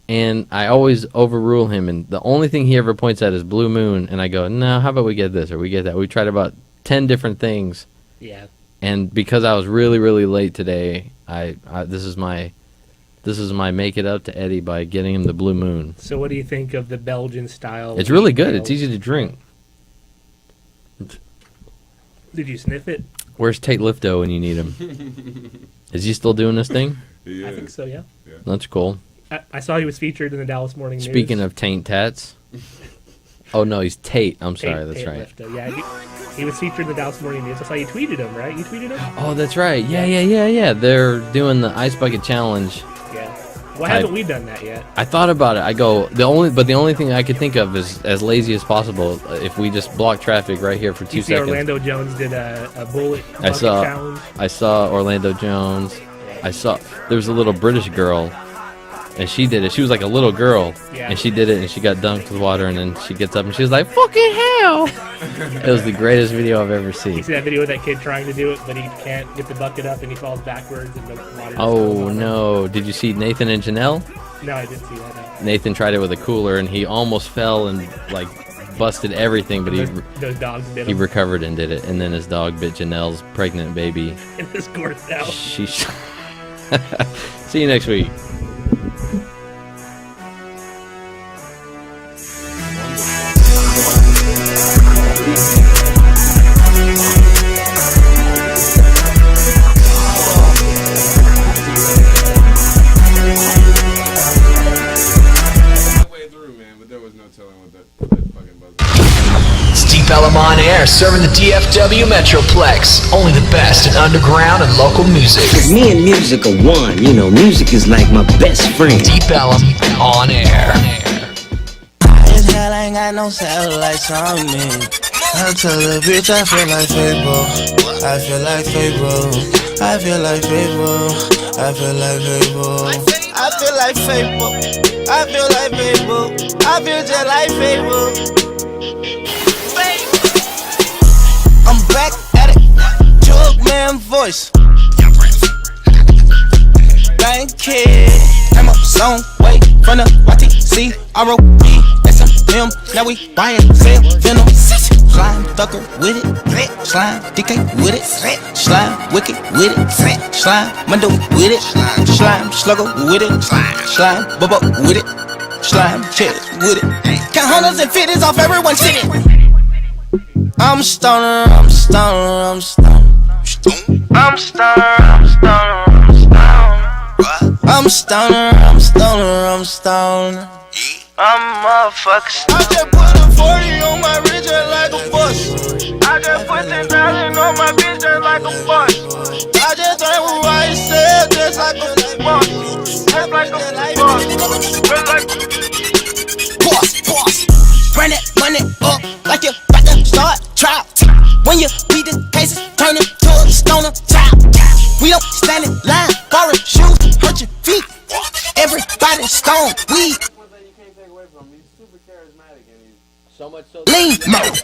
And I always overrule him. And the only thing he ever points at is blue moon. And I go, no, how about we get this or we get that? We tried about 10 different things. Yeah. And because I was really, really late today, this is my make it up to Eddie by getting him the blue moon. So what do you think of the Belgian style? It's really good. It's easy to drink. Did you sniff it? Where's Tate Lifto when you need him? Is he still doing this thing? Yeah. I think so. Yeah. That's cool. I saw he was featured in the Dallas Morning News. Speaking of taint tats. Oh no, he's Tate. I'm sorry, that's Tate right. Lifto. Yeah, he was featured in the Dallas Morning News. I saw you tweeted him, right? You tweeted him? Oh, that's right. Yeah. They're doing the ice bucket challenge. Yeah. Why haven't we done that yet? I thought about it. I go the only thing I could think of is as lazy as possible. If we just block traffic right here for 2 You see seconds. Orlando Jones did a bullet I bucket saw challenge. I saw Orlando Jones. I saw there was a little British girl, and she did it. She was like a little girl, Yeah. and she did it, and she got dunked with water, and then she gets up and she was like, "Fucking hell!" It was the greatest video I've ever You seen. see that video of that kid trying to do it, but he can't get the bucket up and he falls backwards and the water. Oh no! Did you see Nathan and Janelle? No, I didn't see that. No. Nathan tried it with a cooler, and he almost fell and like busted everything, but Those dogs bit he him. recovered and did it. And then his dog bit Janelle's pregnant baby. And it's squirted out. Sheesh. See you next week. Halfway through, man, but there was no telling what that fucking buzzer. Steve Ellum on air, serving the DFW Metroplex. Only the best in underground and local music. Cause me and music are one, you know, music is like my best friend. Deep Ellum on air. As hell, I ain't got no satellites on me. I tell the bitch I feel like Fable. I feel like Fable. I feel like Fable. I feel like Fable. I feel like Fable. I feel like Fable. I feel just like Fable. I'm back at it. Jug man voice. Thank you. I'm a song way from the YTC ROB. SM now we buying sell venom. Slime fucker with it. Slime DK with it. Slime wicked with it. Slime Mundo with it. Slime slugger with it. Slime bubba with it. Slime chest with it. Count hundreds and fifties off everyone's city. I'm stoner, I'm stoner, I'm stoner. I'm stoner, I'm stoner, I'm stoner. I'm stoner, I'm stoner, I'm stoner. I'm motherfucker. I just put a 40 on my wrist just like a bus. I just put 10,000 on my bitch just like a bus. I just drank with white said just like a bus. Just like a bus. Just like boss. Run that money up like you about to start trial. When you beat the cases, turn it to a stoner child. We don't stand in line, borrow shoes, hurt your feet. Everybody stone weed. Lean mode.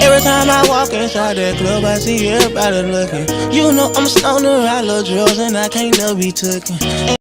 Every time I walk inside that club, I see everybody looking. You know I'm a stoner, I love drugs, and I can't never be taken.